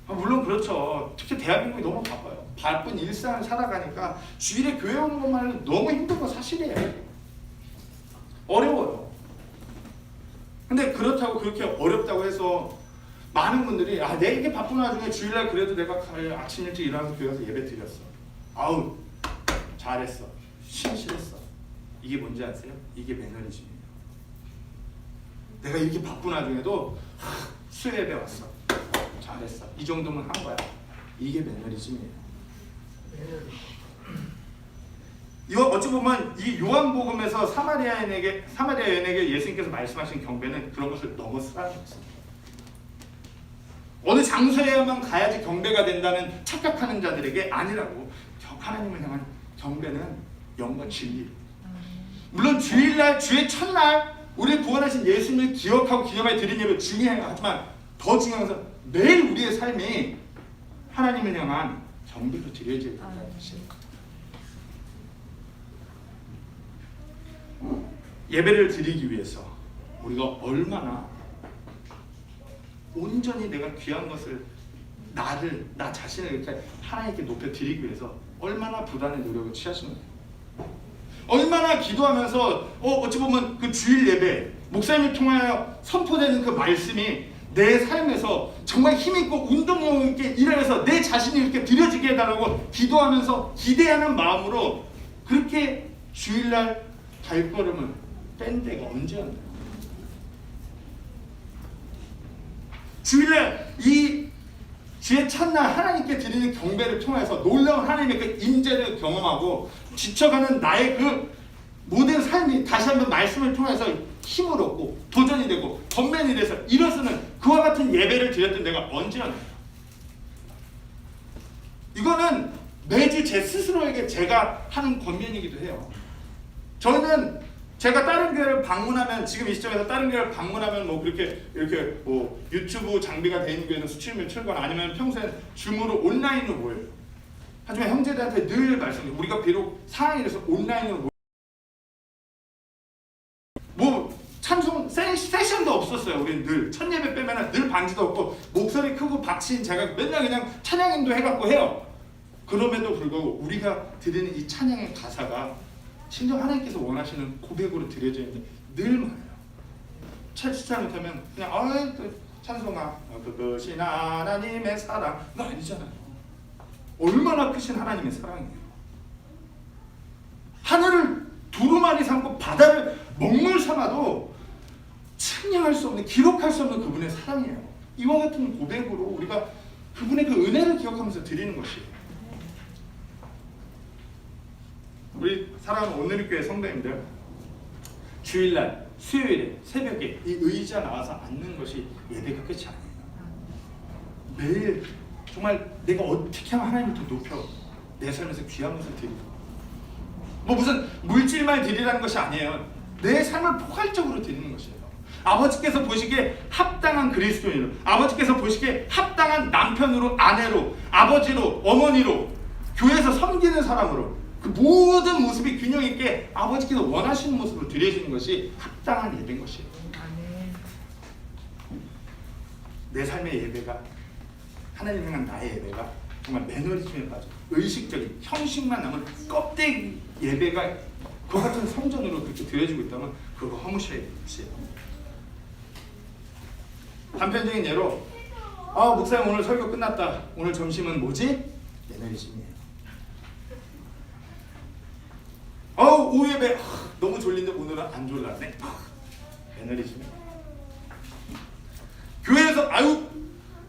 물론 그렇죠. 특히 대한민국이 너무 바빠요. 바쁜 일상을 살아가니까 주일에 교회 오는 것만 해도 너무 힘든 거 사실이에요. 어려워요. 근데 그렇다고 그렇게 어렵다고 해서 많은 분들이 내가 이렇게 바쁜 와중에 주일날 그래도 내가 아침 일찍 일어나서 교회 가서 예배 드렸어. 아우 잘했어. 신실했어. 이게 뭔지 아세요? 이게 매너리즘이에요. 내가 이렇게 바쁜 와중에도 수요예배 왔어. 잘했어. 이 정도면 한 거야. 이게 매너리즘이에요. 이거 어찌 보면 이 요한복음에서 사마리아 여인에게 예수님께서 말씀하신 경배는 그런 것을 넘어서라는 것입니다. 어느 장소에만 가야지 경배가 된다는 착각하는 자들에게 아니라고. 하나님을 향한 경배는 영과 진리. 물론 주일날, 주의 첫날 우리 구원하신 예수님을 기억하고 기념하여 드린 예배 중요해요. 하지만 더 중요한 것은 매일 우리의 삶이 하나님을 향한 경배로 드려져야 된다는 것이에요. 예배를 드리기 위해서 우리가 얼마나 온전히 내가 귀한 것을 나 자신을 이렇게 하나님께 높여 드리기 위해서 얼마나 부단한 노력을 취하시는 거예요. 얼마나 기도하면서 어찌 보면 그 주일 예배 목사님을 통하여 선포되는 그 말씀이 내 삶에서 정말 힘있고 운동력 있게 일어나서 내 자신이 이렇게 드려지게 해달라고 기도하면서 기대하는 마음으로 그렇게 주일날 발걸음을 뺀 데가 언제였나요? 주일날 이 주의 첫날 하나님께 드리는 경배를 통해서 놀라운 하나님의 그 임재를 경험하고 지쳐가는 나의 그 모든 삶이 다시 한번 말씀을 통해서 힘을 얻고 도전이 되고 전면이 돼서 일어서는 그와 같은 예배를 드렸던 내가 언제였나요? 이거는 매주 제 스스로에게 제가 하는 권면이기도 해요. 저는 제가 다른 교회를 방문하면 지금 이 시점에서 다른 교회를 방문하면 뭐 그렇게 이렇게 뭐 유튜브 장비가 되어 있는 교회는 수치를 틀거나 아니면 평소에 줌으로 온라인으로 모여요. 하지만 형제들한테 늘 말씀드려요. 우리가 비록 상황이 돼서 온라인으로 뭐 찬송 세션도 없었어요. 우리는 늘 첫 예배 빼면은 늘 반주도 없고 목소리 크고 박신 제가 맨날 그냥 찬양인도 해갖고 해요. 그럼에도 불구하고 우리가 드리는 이 찬양의 가사가 심지어 하나님께서 원하시는 고백으로 드려져 있는데 늘 많아요. 찬양 못하면 그냥 찬송아 크신 하나님의 사랑가 아니잖아요. 얼마나 크신 하나님의 사랑이에요. 하늘을 두루마리 삼고 바다를 먹물 삼아도 측량할 수 없는 기록할 수 없는 그분의 사랑이에요. 이와 같은 고백으로 우리가 그분의 그 은혜를 기억하면서 드리는 것이에요. 우리 사랑하는 오늘교회 성도님들, 주일날, 수요일에, 새벽에 이 의자 나와서 앉는 것이 예배가 끝이 아니에요. 매일 정말 내가 어떻게 하면 하나님을 더 높여 내 삶에서 귀한 것을 드리고 뭐 무슨 물질만 드리라는 것이 아니에요. 내 삶을 포괄적으로 드리는 것이에요. 아버지께서 보시기에 합당한 그리스도인으로, 아버지께서 보시기에 합당한 남편으로, 아내로, 아버지로, 어머니로, 교회에서 섬기는 사람으로 그 모든 모습이 균형 있게 아버지께서 원하시는 모습을 드려지는 것이 합당한 예배인 것이에요. 내 삶의 예배가, 하나님 향한 나의 예배가 정말 매너리즘에 빠져 의식적인 형식만 남은 껍데기 예배가 그 같은 성전으로 그렇게 드려지고 있다면 그거 허무셔야 되지. 단편적인 예로 목사님 오늘 설교 끝났다. 오늘 점심은 뭐지? 매너리즘이에요. 오후 예배 너무 졸린데 오늘은 안 졸랐네. 매너리즘이에요. 교회에서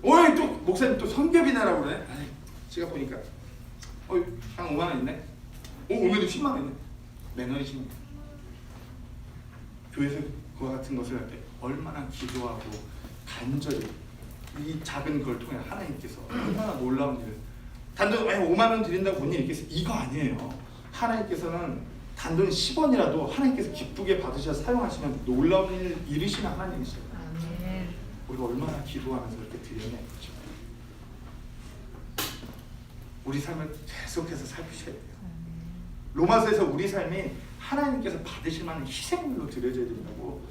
오늘 또 목사님 또 성ገብ이네라고 그러네. 제가 보니까 한 5만 원 있네. 오늘도 10만 원 있네. 매너리즘이에요. 교회에서 그와 같은 것을 할 때 얼마나 기도하고 간절히 이 작은 걸 통해 하나님께서 얼마나 놀라운 일을 단돈 5만 원 드린다고 본 일 있겠어요? 이거 아니에요. 하나님께서는 단돈 10원이라도 하나님께서 기쁘게 받으셔서 사용하시면 놀라운 일을 이루시는 하나님이세요. 우리가 얼마나 기도하면서 이렇게 드려내는 거죠. 우리 삶을 계속해서 살피셔야 돼요. 로마서에서 우리 삶이 하나님께서 받으실 만한 희생물로 드려져야 된다고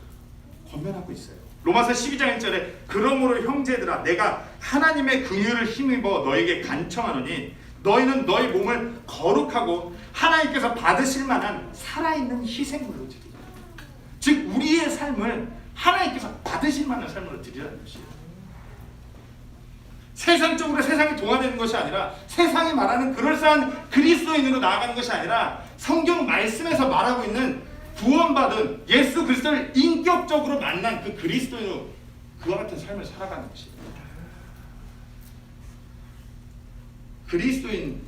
권면하고 있어요. 로마서 12장 1절에 그러므로 형제들아 내가 하나님의 긍휼을 힘입어 너에게 간청하노니 너희는 너희 몸을 거룩하고 하나님께서 받으실 만한 살아있는 희생물로 드리라. 즉 우리의 삶을 하나님께서 받으실 만한 삶으로 드리라는 것이에요. 세상적으로 세상에 동화되는 것이 아니라 세상이 말하는 그럴싸한 그리스도인으로 나아가는 것이 아니라 성경 말씀에서 말하고 있는 구원받은 예수 그리스도를 인격적으로 만난 그 그리스도인으로 그와 같은 삶을 살아가는 것이에요. 그리스도인,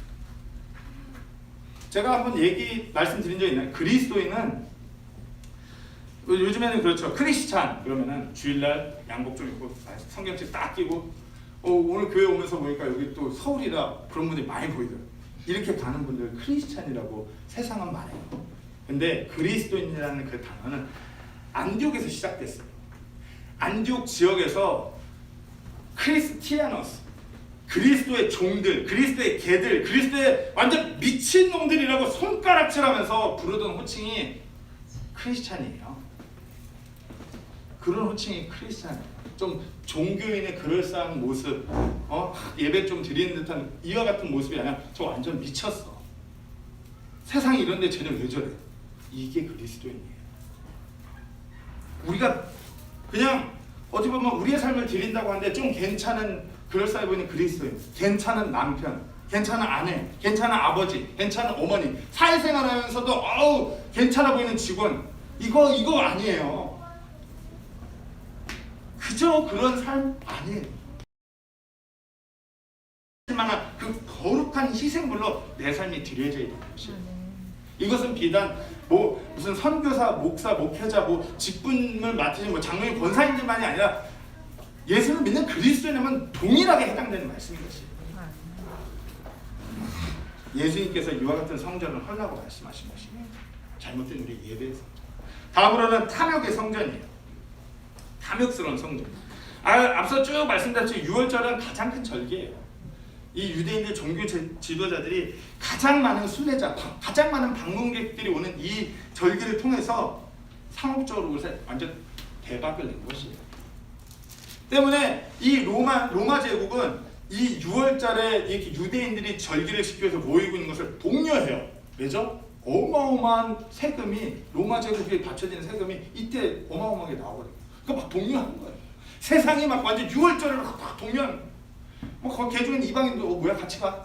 제가 한번 말씀드린 적 있나요? 그리스도인은 요즘에는 그렇죠. 크리스찬 그러면은 주일날 양복 좀 입고 성경책 딱 끼고 오늘 교회 오면서 보니까 여기 또 서울이라 그런 분들이 많이 보이더라고요. 이렇게 가는 분들 크리스찬이라고 세상은 말해요. 근데 그리스도인이라는 그 단어는 안디옥에서 시작됐어요. 안디옥 지역에서 크리스티아노스, 그리스도의 종들, 그리스도의 개들, 그리스도의 완전 미친 놈들이라고 손가락질하면서 부르던 호칭이 크리스찬이에요. 그런 호칭이 크리스찬이에요. 좀 종교인의 그럴싸한 모습, 예배 좀 드리는 듯한 이와 같은 모습이 아니라 저 완전 미쳤어. 세상이 이런데 쟤는 왜 저래? 이게 그리스도인이에요. 우리가 그냥 어찌 보면 우리의 삶을 드린다고 하는데 좀 괜찮은 그럴싸해 보이는 그리스도인, 괜찮은 남편, 괜찮은 아내, 괜찮은 아버지, 괜찮은 어머니, 사회생활하면서도 괜찮아 보이는 직원, 이거 아니에요. 그저 그런 삶 아니에요. 만한 그 거룩한 희생물로 내 삶이 드려져야 되는 것이에요. 이것은 비단 무슨 선교사, 목사, 목회자, 직분을 맡으신 장로님, 권사님들만이 아니라 예수를 믿는 그리스도인이면 동일하게 해당되는 말씀인 것이에요. 예수님께서 이와 같은 성전을 헐라고 말씀하신 것이에요. 잘못된 우리 예배의 성전. 다음으로는 탐욕의 성전이에요. 탐욕스러운 성전. 앞서 쭉 말씀드렸죠. 6월절은 가장 큰 절기예요. 이 유대인들 종교 지도자들이 가장 많은 순례자, 가장 많은 방문객들이 오는 이 절기를 통해서 상업적으로 완전 대박을 낸 것이에요. 때문에 이 로마 제국은 이 6월달에 이렇게 유대인들이 절기를 지켜서 모이고 있는 것을 독려해요. 왜죠? 어마어마한 세금이, 로마 제국에 바쳐지는 세금이 이때 어마어마하게 나오거든요. 그거 막 독려하는 거예요. 세상이 막 완전 6월절을 막 독려하는 거예요. 거기 개중에 이방인도 뭐야 같이 가?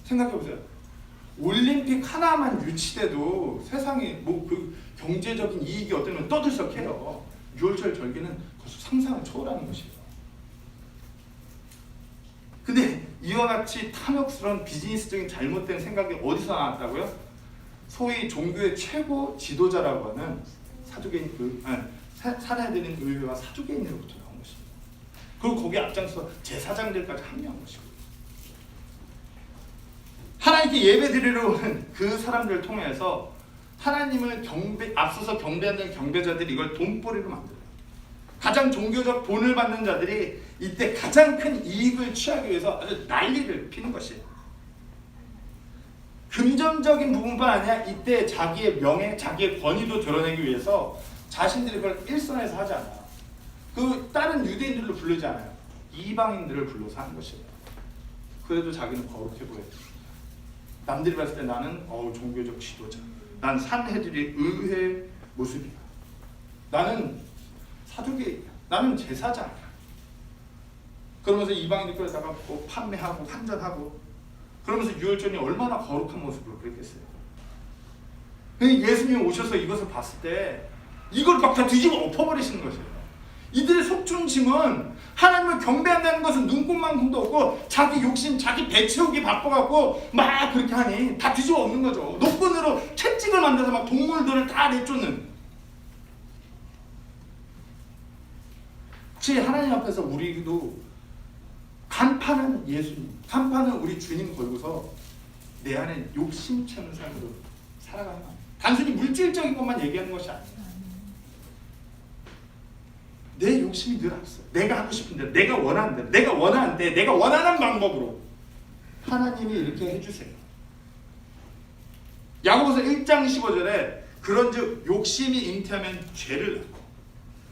생각해보세요. 올림픽 하나만 유치돼도 세상에 그 경제적인 이익이 어떠면 떠들썩해요. 6월절 절기는 벌써 상상을 초월하는 것이에요. 근데 이와 같이 탐욕스러운 비즈니스적인 잘못된 생각이 어디서 나왔다고요? 소위 종교의 최고 지도자라고 하는 사두개인 산헤드린 의회와 사두개인으로부터 나온 것입니다. 그리고 거기에 앞장서 제사장들까지 합류한 것이고, 하나님께 예배 드리러 오는 그 사람들을 통해서 하나님을 앞서서 경배하는 경배자들이 이걸 돈벌이로 만들어요. 가장 종교적 본을 받는 자들이 이때 가장 큰 이익을 취하기 위해서 아주 난리를 피는 것이에요. 금전적인 부분뿐 아니라 이때 자기의 명예, 자기의 권위도 드러내기 위해서 자신들이 그걸 일선에서 하지 않아요. 그 다른 유대인들로 부르지 않아요. 이방인들을 불러서 하는 것이에요. 그래도 자기는 거룩해 보여요. 남들이 봤을 때 나는 종교적 지도자, 난 산헤드린 의회 모습이야, 나는 사두개인이야, 나는 제사장이야. 그러면서 이방인들 끌어다가 판매하고 환전하고, 그러면서 유월절이 얼마나 거룩한 모습으로 그랬겠어요. 예수님이 오셔서 이것을 봤을 때 이걸 막 다 뒤집어 엎어버리시는 것이에요. 이들의 속중심은 하나님을 경배한다는 것은 눈꽃만큼도 없고 자기 욕심, 자기 배 채우기 바빠갖고 막 그렇게 하니 다 뒤집어 엎는 거죠. 노끈으로 채찍을 만들어서 막 동물들을 다 내쫓는. 혹시 하나님 앞에서 우리도 간판은 예수님, 간판은 우리 주님 걸고서 내 안에 욕심 채우는 삶으로 살아가는 거예요. 단순히 물질적인 것만 얘기하는 것이 아니에요. 내 욕심이 늘 앞서. 내가 하고 싶은데, 내가 원하는 대로, 내가 원하는데, 내가 원하는 방법으로 하나님이 이렇게 해주세요. 야고보서 1장 15절에 그런즉 욕심이 잉태하면 죄를 낳고,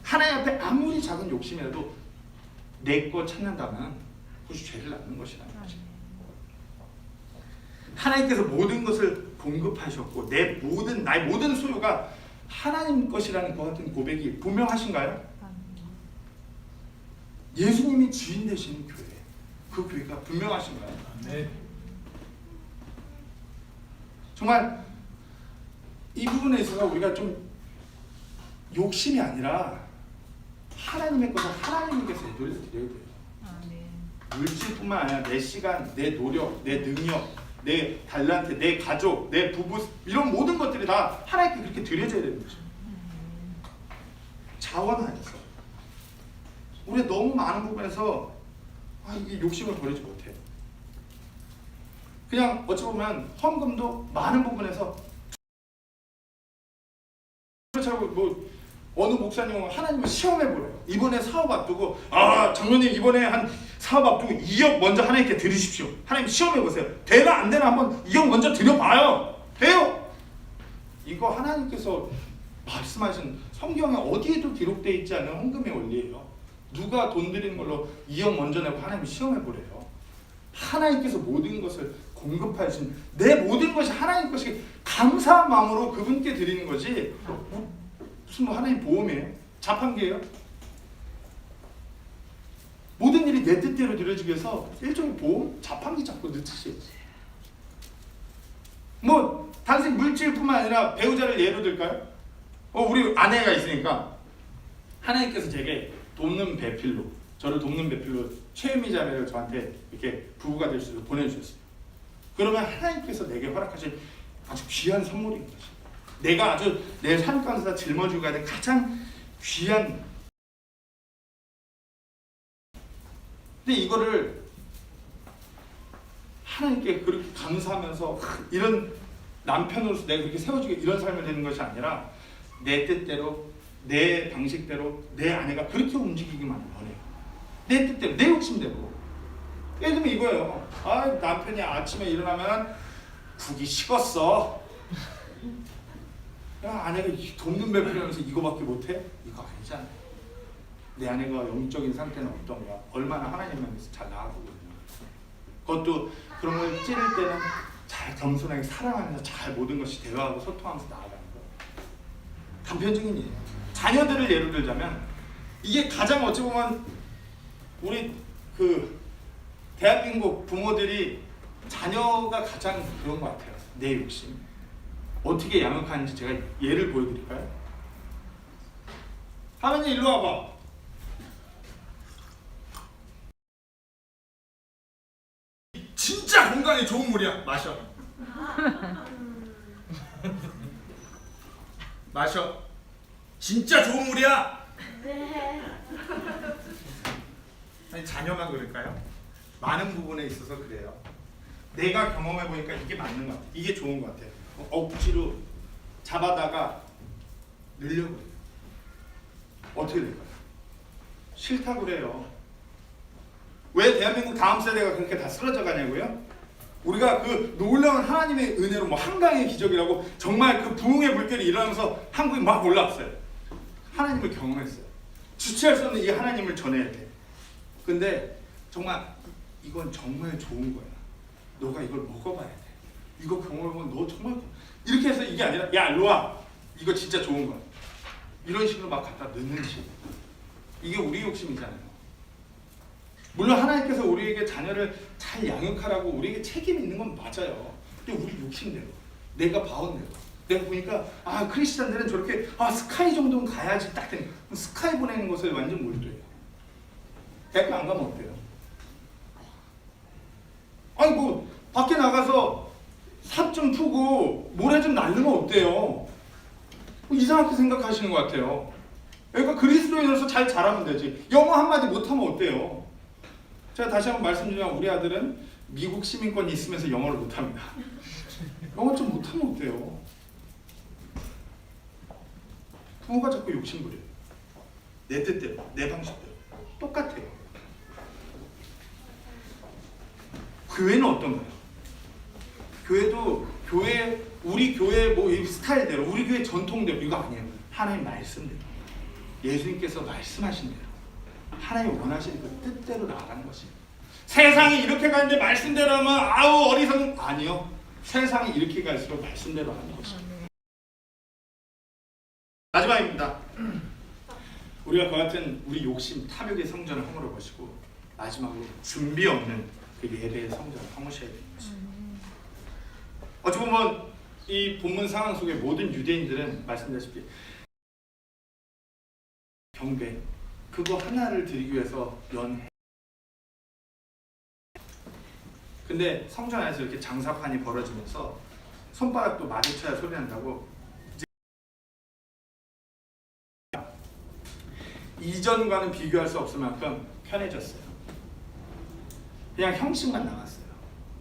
하나님 앞에 아무리 작은 욕심이라도 내 거 찾는다면 그것이 죄를 낳는 것이라는 거죠. 하나님께서 모든 것을 공급하셨고 나의 모든 소유가 하나님 것이라는 것 같은 고백이 분명하신가요? 예수님이 주인 되시는 교회, 그 교회가 분명하신가요? 네. 정말 이 부분에 있어서 우리가 좀 욕심이 아니라 하나님의 것을 하나님께서 돌려드려야 돼요. 물질뿐만 아니라 내 시간, 내 노력, 내 능력, 내 달란트, 내 가족, 내 부부, 이런 모든 것들이 다 하나님께 그렇게 드려져야 되는 거죠. 자원하여서 우리가 너무 많은 부분에서 이 욕심을 버리지 못해요. 그냥 어찌 보면 헌금도 많은 부분에서 그렇다고 뭐 어느 목사님은 하나님을 시험해 보래요. 이번에 사업 앞두고 장로님 이번에 한 사업 앞두고 2억 먼저 하나님께 드리십시오. 하나님 시험해 보세요. 되나 안 되나 한번 2억 먼저 드려봐요. 돼요. 이거 하나님께서 말씀하신 성경에 어디에도 기록되어 있지 않은 헌금의 원리예요. 누가 돈 드리는 걸로 2억 먼저 내고 하나님 시험해 보래요. 하나님께서 모든 것을 공급하신 내 모든 것이 하나님 것이 감사한 마음으로 그분께 드리는 거지 무슨 뭐 하나님 보험이에요? 자판기예요? 모든 일이 내 뜻대로 이루어지기 위해서 일종의 보험? 자판기 잡고 넣듯이 뭐 단순히 물질뿐만 아니라 배우자를 예로 들까요? 우리 아내가 있으니까 하나님께서 제게 돕는 배필로 저를 돕는 배필로 최유미 자매를 저한테 이렇게 부부가 될 수 있도록 보내주셨어요. 그러면 하나님께서 내게 허락하신 아주 귀한 선물인 것이 내가 아주 내 삶 가운데서 짊어지고 가야 될 가장 귀한 근데 이거를 하나님께 그렇게 감사하면서 이런 남편으로서 내가 그렇게 세워주게 이런 삶을 되는 것이 아니라 내 뜻대로 내 방식대로 내 아내가 그렇게 움직이기만 원해요. 내 뜻대로 내 욕심대로. 예를 들면 이거예요. 남편이 아침에 일어나면 국이 식었어. 야, 아내가 돕는 배필하면서 이거밖에 못해? 이거 아니잖아. 내 아내가 영적인 상태는 어떤가? 얼마나 하나님만에서 잘 나아가거든요. 그것도 그런 걸 찌를 때는 잘 겸손하게 사랑하면서 잘 모든 것이 대화하고 소통하면서 나아가는 거예요. 단편적인 일이에요. 자녀들을 예로 들자면 이게 가장 어찌 보면 우리 대한민국 부모들이 자녀가 가장 그런 것 같아요. 내 욕심. 어떻게 양육하는지 제가 예를 보여드릴까요? 하면이 일로 와봐. 진짜 건강에 좋은 물이야. 마셔. 마셔. 진짜 좋은 물이야. 네. 아니 자녀만 그럴까요? 많은 부분에 있어서 그래요. 내가 경험해 보니까 이게 맞는 것 같아요. 이게 좋은 것 같아요. 억지로 잡아다가 늘려버려요. 어떻게 될까요? 싫다고 그래요. 왜 대한민국 다음 세대가 그렇게 다 쓰러져 가냐고요? 우리가 그 놀라운 하나님의 은혜로 뭐 한강의 기적이라고 정말 그 부흥의 물결이 일어나면서 한국이 막 올라왔어요. 하나님을 경험했어요. 주체할 수 없는 이 하나님을 전해야 돼. 근데 정말 이건 정말 좋은 거야. 너가 이걸 먹어봐야 돼. 이거 경험해보면 너 정말 이렇게 해서 이게 아니라 야 일로 와. 이거 진짜 좋은 거야. 이런 식으로 막 갖다 넣는 식. 이게 우리 욕심이잖아요. 물론 하나님께서 우리에게 자녀를 잘 양육하라고 우리에게 책임이 있는 건 맞아요. 근데 우리 욕심대로 내가 봐온 대로 내가 보니까 크리스찬들은 저렇게 스카이 정도는 가야지 딱 되는 스카이 보내는 것을 완전 몰두해요. 대학교 안 가면 어때요? 아니 뭐 밖에 나가서 삽 좀 푸고 모래 좀 날르면 어때요? 뭐 이상하게 생각하시는 것 같아요. 그러니까 그리스도인으로서 잘 자라면 되지. 영어 한마디 못하면 어때요? 제가 다시 한번 말씀드리면 우리 아들은 미국 시민권이 있으면서 영어를 못합니다. 영어 좀 못하면 어때요? 부모가 자꾸 욕심부려요. 내 뜻대로, 내 방식대로. 똑같아요. 교회는 어떤가요? 교회도 우리 교회 뭐 이 스타일대로, 우리 교회 전통대로 이거 아니에요. 하나님 말씀대로. 예수님께서 말씀하신 대로. 하나님 원하시는 그 뜻대로 나아가는 것입니다. 세상이 이렇게 가는데 말씀대로 하면 어리석은 아니요. 세상이 이렇게 갈수록 말씀대로 하는 것입니다. 마지막입니다. 우리가 그 같은 우리 욕심, 탐욕의 성전을 허물어 보시고 마지막으로 준비 없는 그 예배의 성전을 허무셔야 되는 것입니다. 어찌 보면 이 본문 상황 속에 모든 유대인들은 말씀드렸다시피 경배 그거 하나를 드리기 위해서 근데 성전 안에서 이렇게 장사판이 벌어지면서 손바닥도 마주쳐야 소리 난다고 이전과는 비교할 수 없을 만큼 편해졌어요. 그냥 형식만 나갔어요.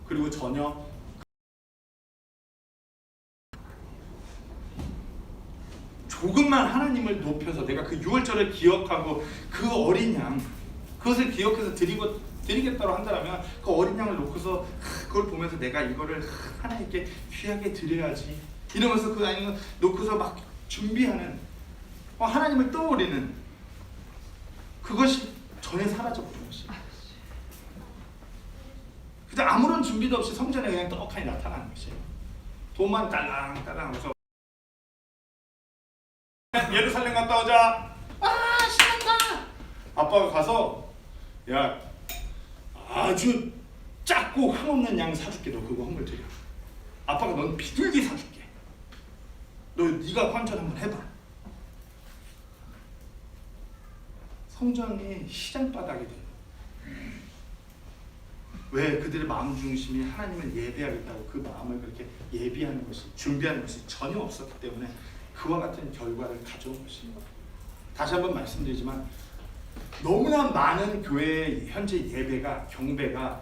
그리고 전혀 조금만 하나님을 높여서 내가 그 유월절을 기억하고 그 어린 양 그것을 기억해서 드리겠다고 한다면 그 어린 양을 놓고서 그걸 보면서 내가 이거를 하나님께 귀하게 드려야지 이러면서 그 아이를 놓고서 막 준비하는 하나님을 떠올리는 그것이 전에 사라져버린 것이에요. 그냥 아무런 준비도 없이 성전에 그냥 떡하니 나타나는 것이에요. 돈만 딸랑딸랑 하면서 예루살렘 갔다 오자. 신난다. 아빠가 가서 야 아주 작고 흠없는 양 사줄게. 너 그거 헌물 드려. 아빠가 넌 비둘기 사줄게. 너 네가 환전 한번 해봐. 성전이 시장바닥이 돼요. 왜? 그들의 마음 중심이 하나님을 예배하겠다고 그 마음을 그렇게 예비하는 것이 준비하는 것이 전혀 없었기 때문에 그와 같은 결과를 가져온 것입니다. 다시 한번 말씀드리지만 너무나 많은 교회의 현재 예배가 경배가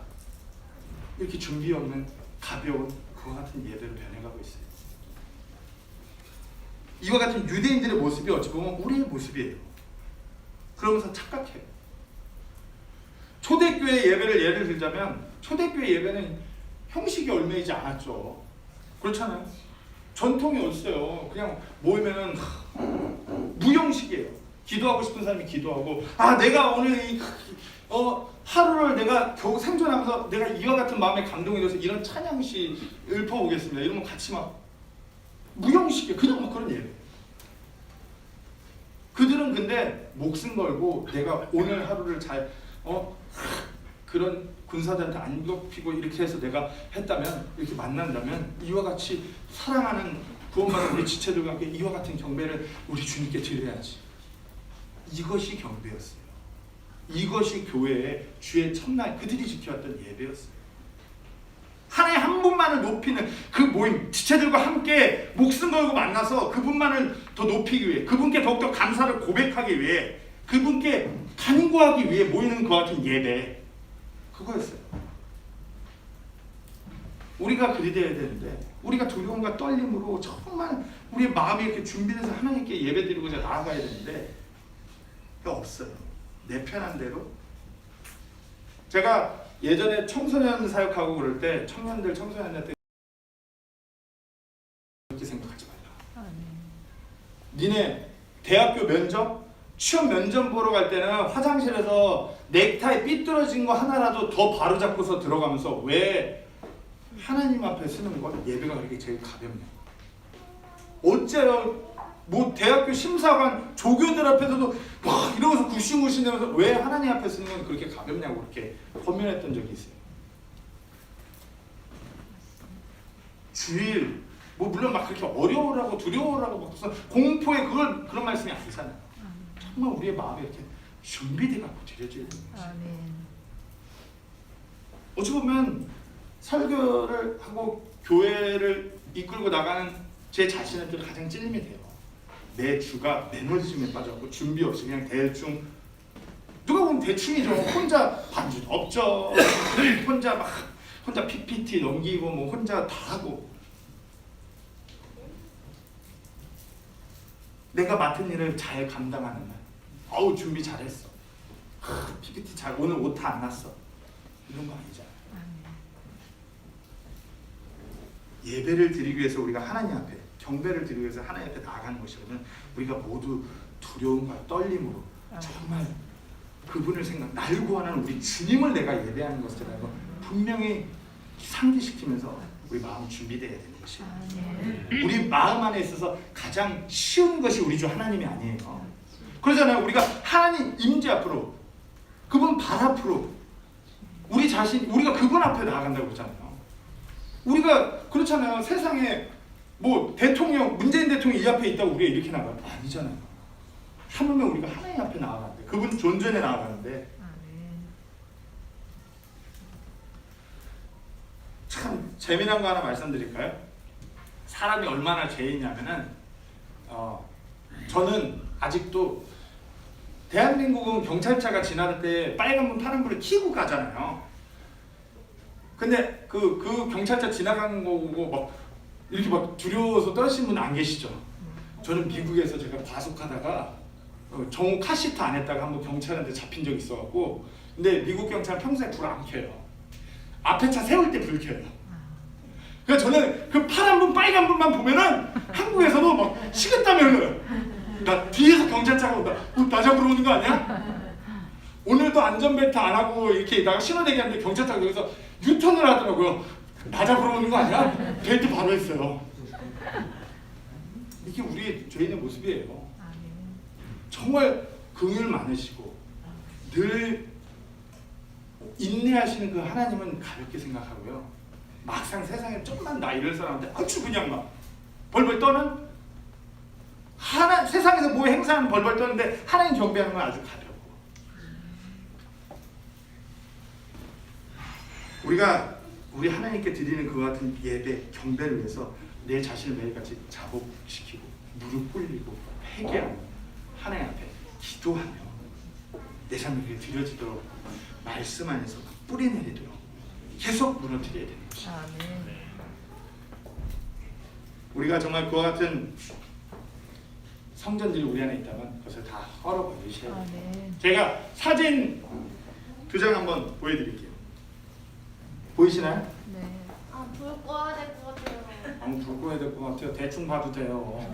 이렇게 준비 없는 가벼운 그와 같은 예배로 변해가고 있어요. 이와 같은 유대인들의 모습이 어찌 보면 우리의 모습이에요. 그러면서 착각해요. 초대교회 예배를 예를 들자면 초대교회 예배는 형식이 얽매이지 않았죠. 그렇잖아요. 전통이 없어요. 그냥 모이면은 무형식이에요. 기도하고 싶은 사람이 기도하고 내가 오늘 하루를 내가 겨우 생존하면서 내가 이와 같은 마음에 감동이 돼서 이런 찬양시 읊어보겠습니다. 이러면 같이 막 무형식이에요. 그냥 막 그런 예배. 그들은 근데 목숨 걸고 내가 오늘 하루를 잘 그런 군사들한테 안 덮이고 이렇게 해서 내가 했다면 이렇게 만난다면 이와 같이 사랑하는 구원받은 우리 지체들과 함께 이와 같은 경배를 우리 주님께 드려야지. 이것이 경배였어요. 이것이 교회의 주의 첫날 그들이 지켜왔던 예배였어요. 하나님 한 분만을 높이는 그 모임, 지체들과 함께 목숨 걸고 만나서 그분만을 더 높이기 위해, 그분께 더욱더 감사를 고백하기 위해, 그분께 간구하기 위해 모이는 그 같은 예배, 그거였어요. 우리가 그리 되어야 되는데 우리가 두려움과 떨림으로 정말 우리의 마음이 이렇게 준비돼서 하나님께 예배드리고자 나아가야 되는데 그게 없어요. 내 편한 대로. 제가 예전에 청소년 사역하고 그럴 때 청소년한테 그렇게 생각하지 말라. 니네 대학교 면접, 취업 면접 보러 갈 때는 화장실에서 넥타이 삐뚤어진 거 하나라도 더 바로 잡고서 들어가면서 왜 하나님 앞에 쓰는 것 예배가 그렇게 제일 가볍냐? 어째요? 뭐 대학교 심사관 조교들 앞에서도 막 이러면서 굽신굽신대면서 왜 하나님 앞에 쓰는 건 그렇게 가볍냐고 그렇게 권면했던 적이 있어요. 주일 뭐 물론 막 그렇게 어려우라고 두려우라고 막 무슨 공포에 그런 말씀이 아니잖아요. 정말 우리의 마음이 이렇게 준비돼 갖고 드려져야 되는 거죠. 어찌 보면 설교를 하고 교회를 이끌고 나가는 제 자신한테 가장 찔림이 돼요. 내 주가 매너리즘에 빠져갖고 준비 없이 그냥 대충, 누가 보면 대충이죠. 혼자 반주도 없죠. 혼자 PPT 넘기고 뭐 혼자 다 하고, 내가 맡은 일을 잘 감당하는 날, 어우 준비 잘했어, PPT 잘, 오늘 옷 다 안 났어, 이런 거 아니잖아요. 예배를 드리기 위해서 우리가 하나님 앞에, 경배를 드리기 위해서 하나님 앞에 나아가는 것이거든. 우리가 모두 두려움과 떨림으로 정말 그분을 날 구원하는 우리 주님을 내가 예배하는 것이라고 분명히 상기시키면서 우리 마음 준비되어야 되는 것이에요. 우리 마음 안에 있어서 가장 쉬운 것이 우리 주 하나님이 아니에요. 그러잖아요. 우리가 하나님 임재 앞으로, 그분 발 앞으로 우리 자신, 우리가 그분 앞에 나아간다고 그러잖아요. 우리가 그렇잖아요. 세상에 뭐 대통령, 문재인 대통령이 이 앞에 있다고 우리가 이렇게 나가요? 아니잖아요. 하물며 우리가 하나님 앞에 나아가는데, 그분 존전에 나아가는데, 참 재미난 거 하나 말씀드릴까요? 사람이 얼마나 죄인이냐면은 저는 아직도 대한민국은 경찰차가 지나갈 때 빨간불 파란불을 켜고 가잖아요. 근데 그 경찰차 지나가는 거 보고 막 이렇게 막 두려워서 떨어지는 분 안 계시죠? 저는 미국에서 제가 과속하다가 정오 카시트 안 했다가 한번 경찰한테 잡힌 적이 있어갖고, 근데 미국 경찰은 평소에 불 안 켜요. 앞에 차 세울 때 불 켜요. 그러니까 저는 그 파란불 빨간불만 보면은 한국에서도 막 식은땀이 흘러요. 나 뒤에서 경찰차가 온다. 나 잡으러 오는 거 아니야? 오늘도 안전벨트 안 하고 이렇게 나가 신호대기하는데 경찰차가 여기서 유턴을 하더라고요. 나 잡으러 오는 거 아니야? 벨트 바로 했어요. 이게 우리 죄인의 모습이에요. 정말 긍휼 많으시고 늘 인내하시는 그 하나님은 가볍게 생각하고요. 막상 세상에 좀만 나 이럴 사람한테 아주 그냥 막 벌벌 떠는, 세상에서 뭐 행사하면 벌벌 떠는데 하나님 경배하는 건 아주 가볍고, 우리 하나님께 드리는 그와 같은 예배, 경배를 위해서 내 자신을 매일같이 자복시키고 무릎 꿇리고 회개하며 하나님 앞에 기도하며 내 삶을 그렇게 드려지도록 말씀 안에서 뿌리내리도록 계속 무너뜨려야 되는 것입니다. 우리가 정말 그와 같은 성전들이 우리 안에 있다면 그것을 다 헐어버리셔야 돼요. 제가 사진 2장 한번 보여드릴게요. 보이시나요? 네. 아, 불 꺼야 될 것 같아요. 불 꺼야 될 것 같아요. 대충 봐도 돼요.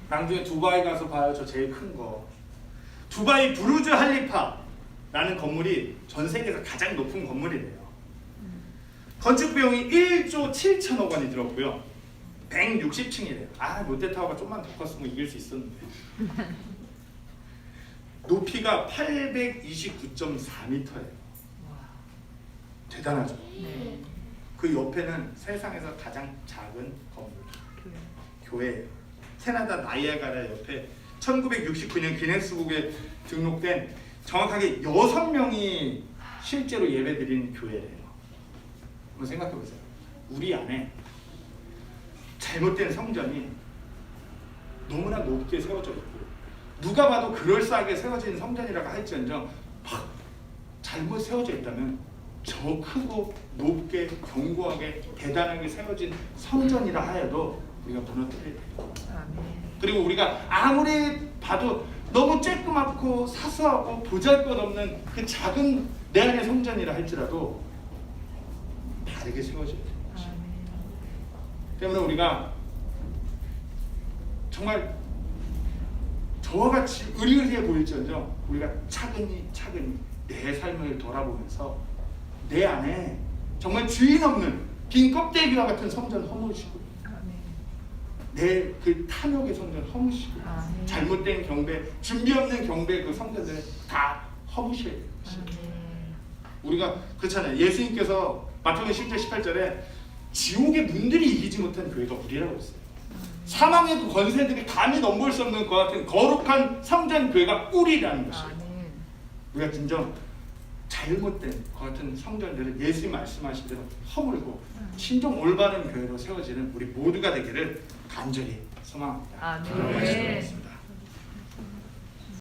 나중에 두바이 가서 봐요. 저 제일 큰 거. 두바이 부르즈 할리파라는 건물이 전 세계에서 가장 높은 건물이래요. 건축 비용이 1조 7천억 원이 들었고요. 160층이래요. 롯데타워가 좀만 더 컸으면 이길 수 있었는데. 높이가 829.4m예요. 대단하죠? 네. 그 옆에는 세상에서 가장 작은 건물, 교회예요. 캐나다 나이아가라 옆에 1969년 기네스북에 등록된 정확하게 6명이 실제로 예배드리는 교회예요. 한번 생각해 보세요. 우리 안에 잘못된 성전이 너무나 높게 세워져 있고, 누가 봐도 그럴싸하게 세워진 성전이라고 할지언정 잘못 세워져 있다면 저 크고 높게 견고하게 대단하게 세워진 성전이라 하여도 우리가 무너뜨려야 돼요. 그리고 우리가 아무리 봐도 너무 쬐끄맣고 사소하고 보잘것없는 그 작은 내 안의 성전이라 할지라도 다르게 세워져야 돼요. 때문에 우리가 정말 저와 같이 의리의리해 보일지언정 우리가 차근히 내 삶을 돌아보면서 내 안에 정말 주인 없는 빈 껍데기와 같은 성전 허무시고, 내 그 탐욕의 성전 허무시고, 잘못된 경배, 준비 없는 경배 그 성전들 다 허무셔야 돼요. 우리가 그렇잖아요. 예수님께서 마태복음 10장 18절에 지옥의 문들이 이기지 못한 교회가 우리라고 했어요. 사망의 권세들이 감히 넘볼 수 없는 그와 같은 거룩한 성전 교회가 우리라는 것이에요. 우리가 진정 잘못된 그 같은 성전들을 예수님 말씀하신 대로 허물고 진정 올바른 교회로 세워지는 우리 모두가 되기를 간절히 소망합니다. 아멘.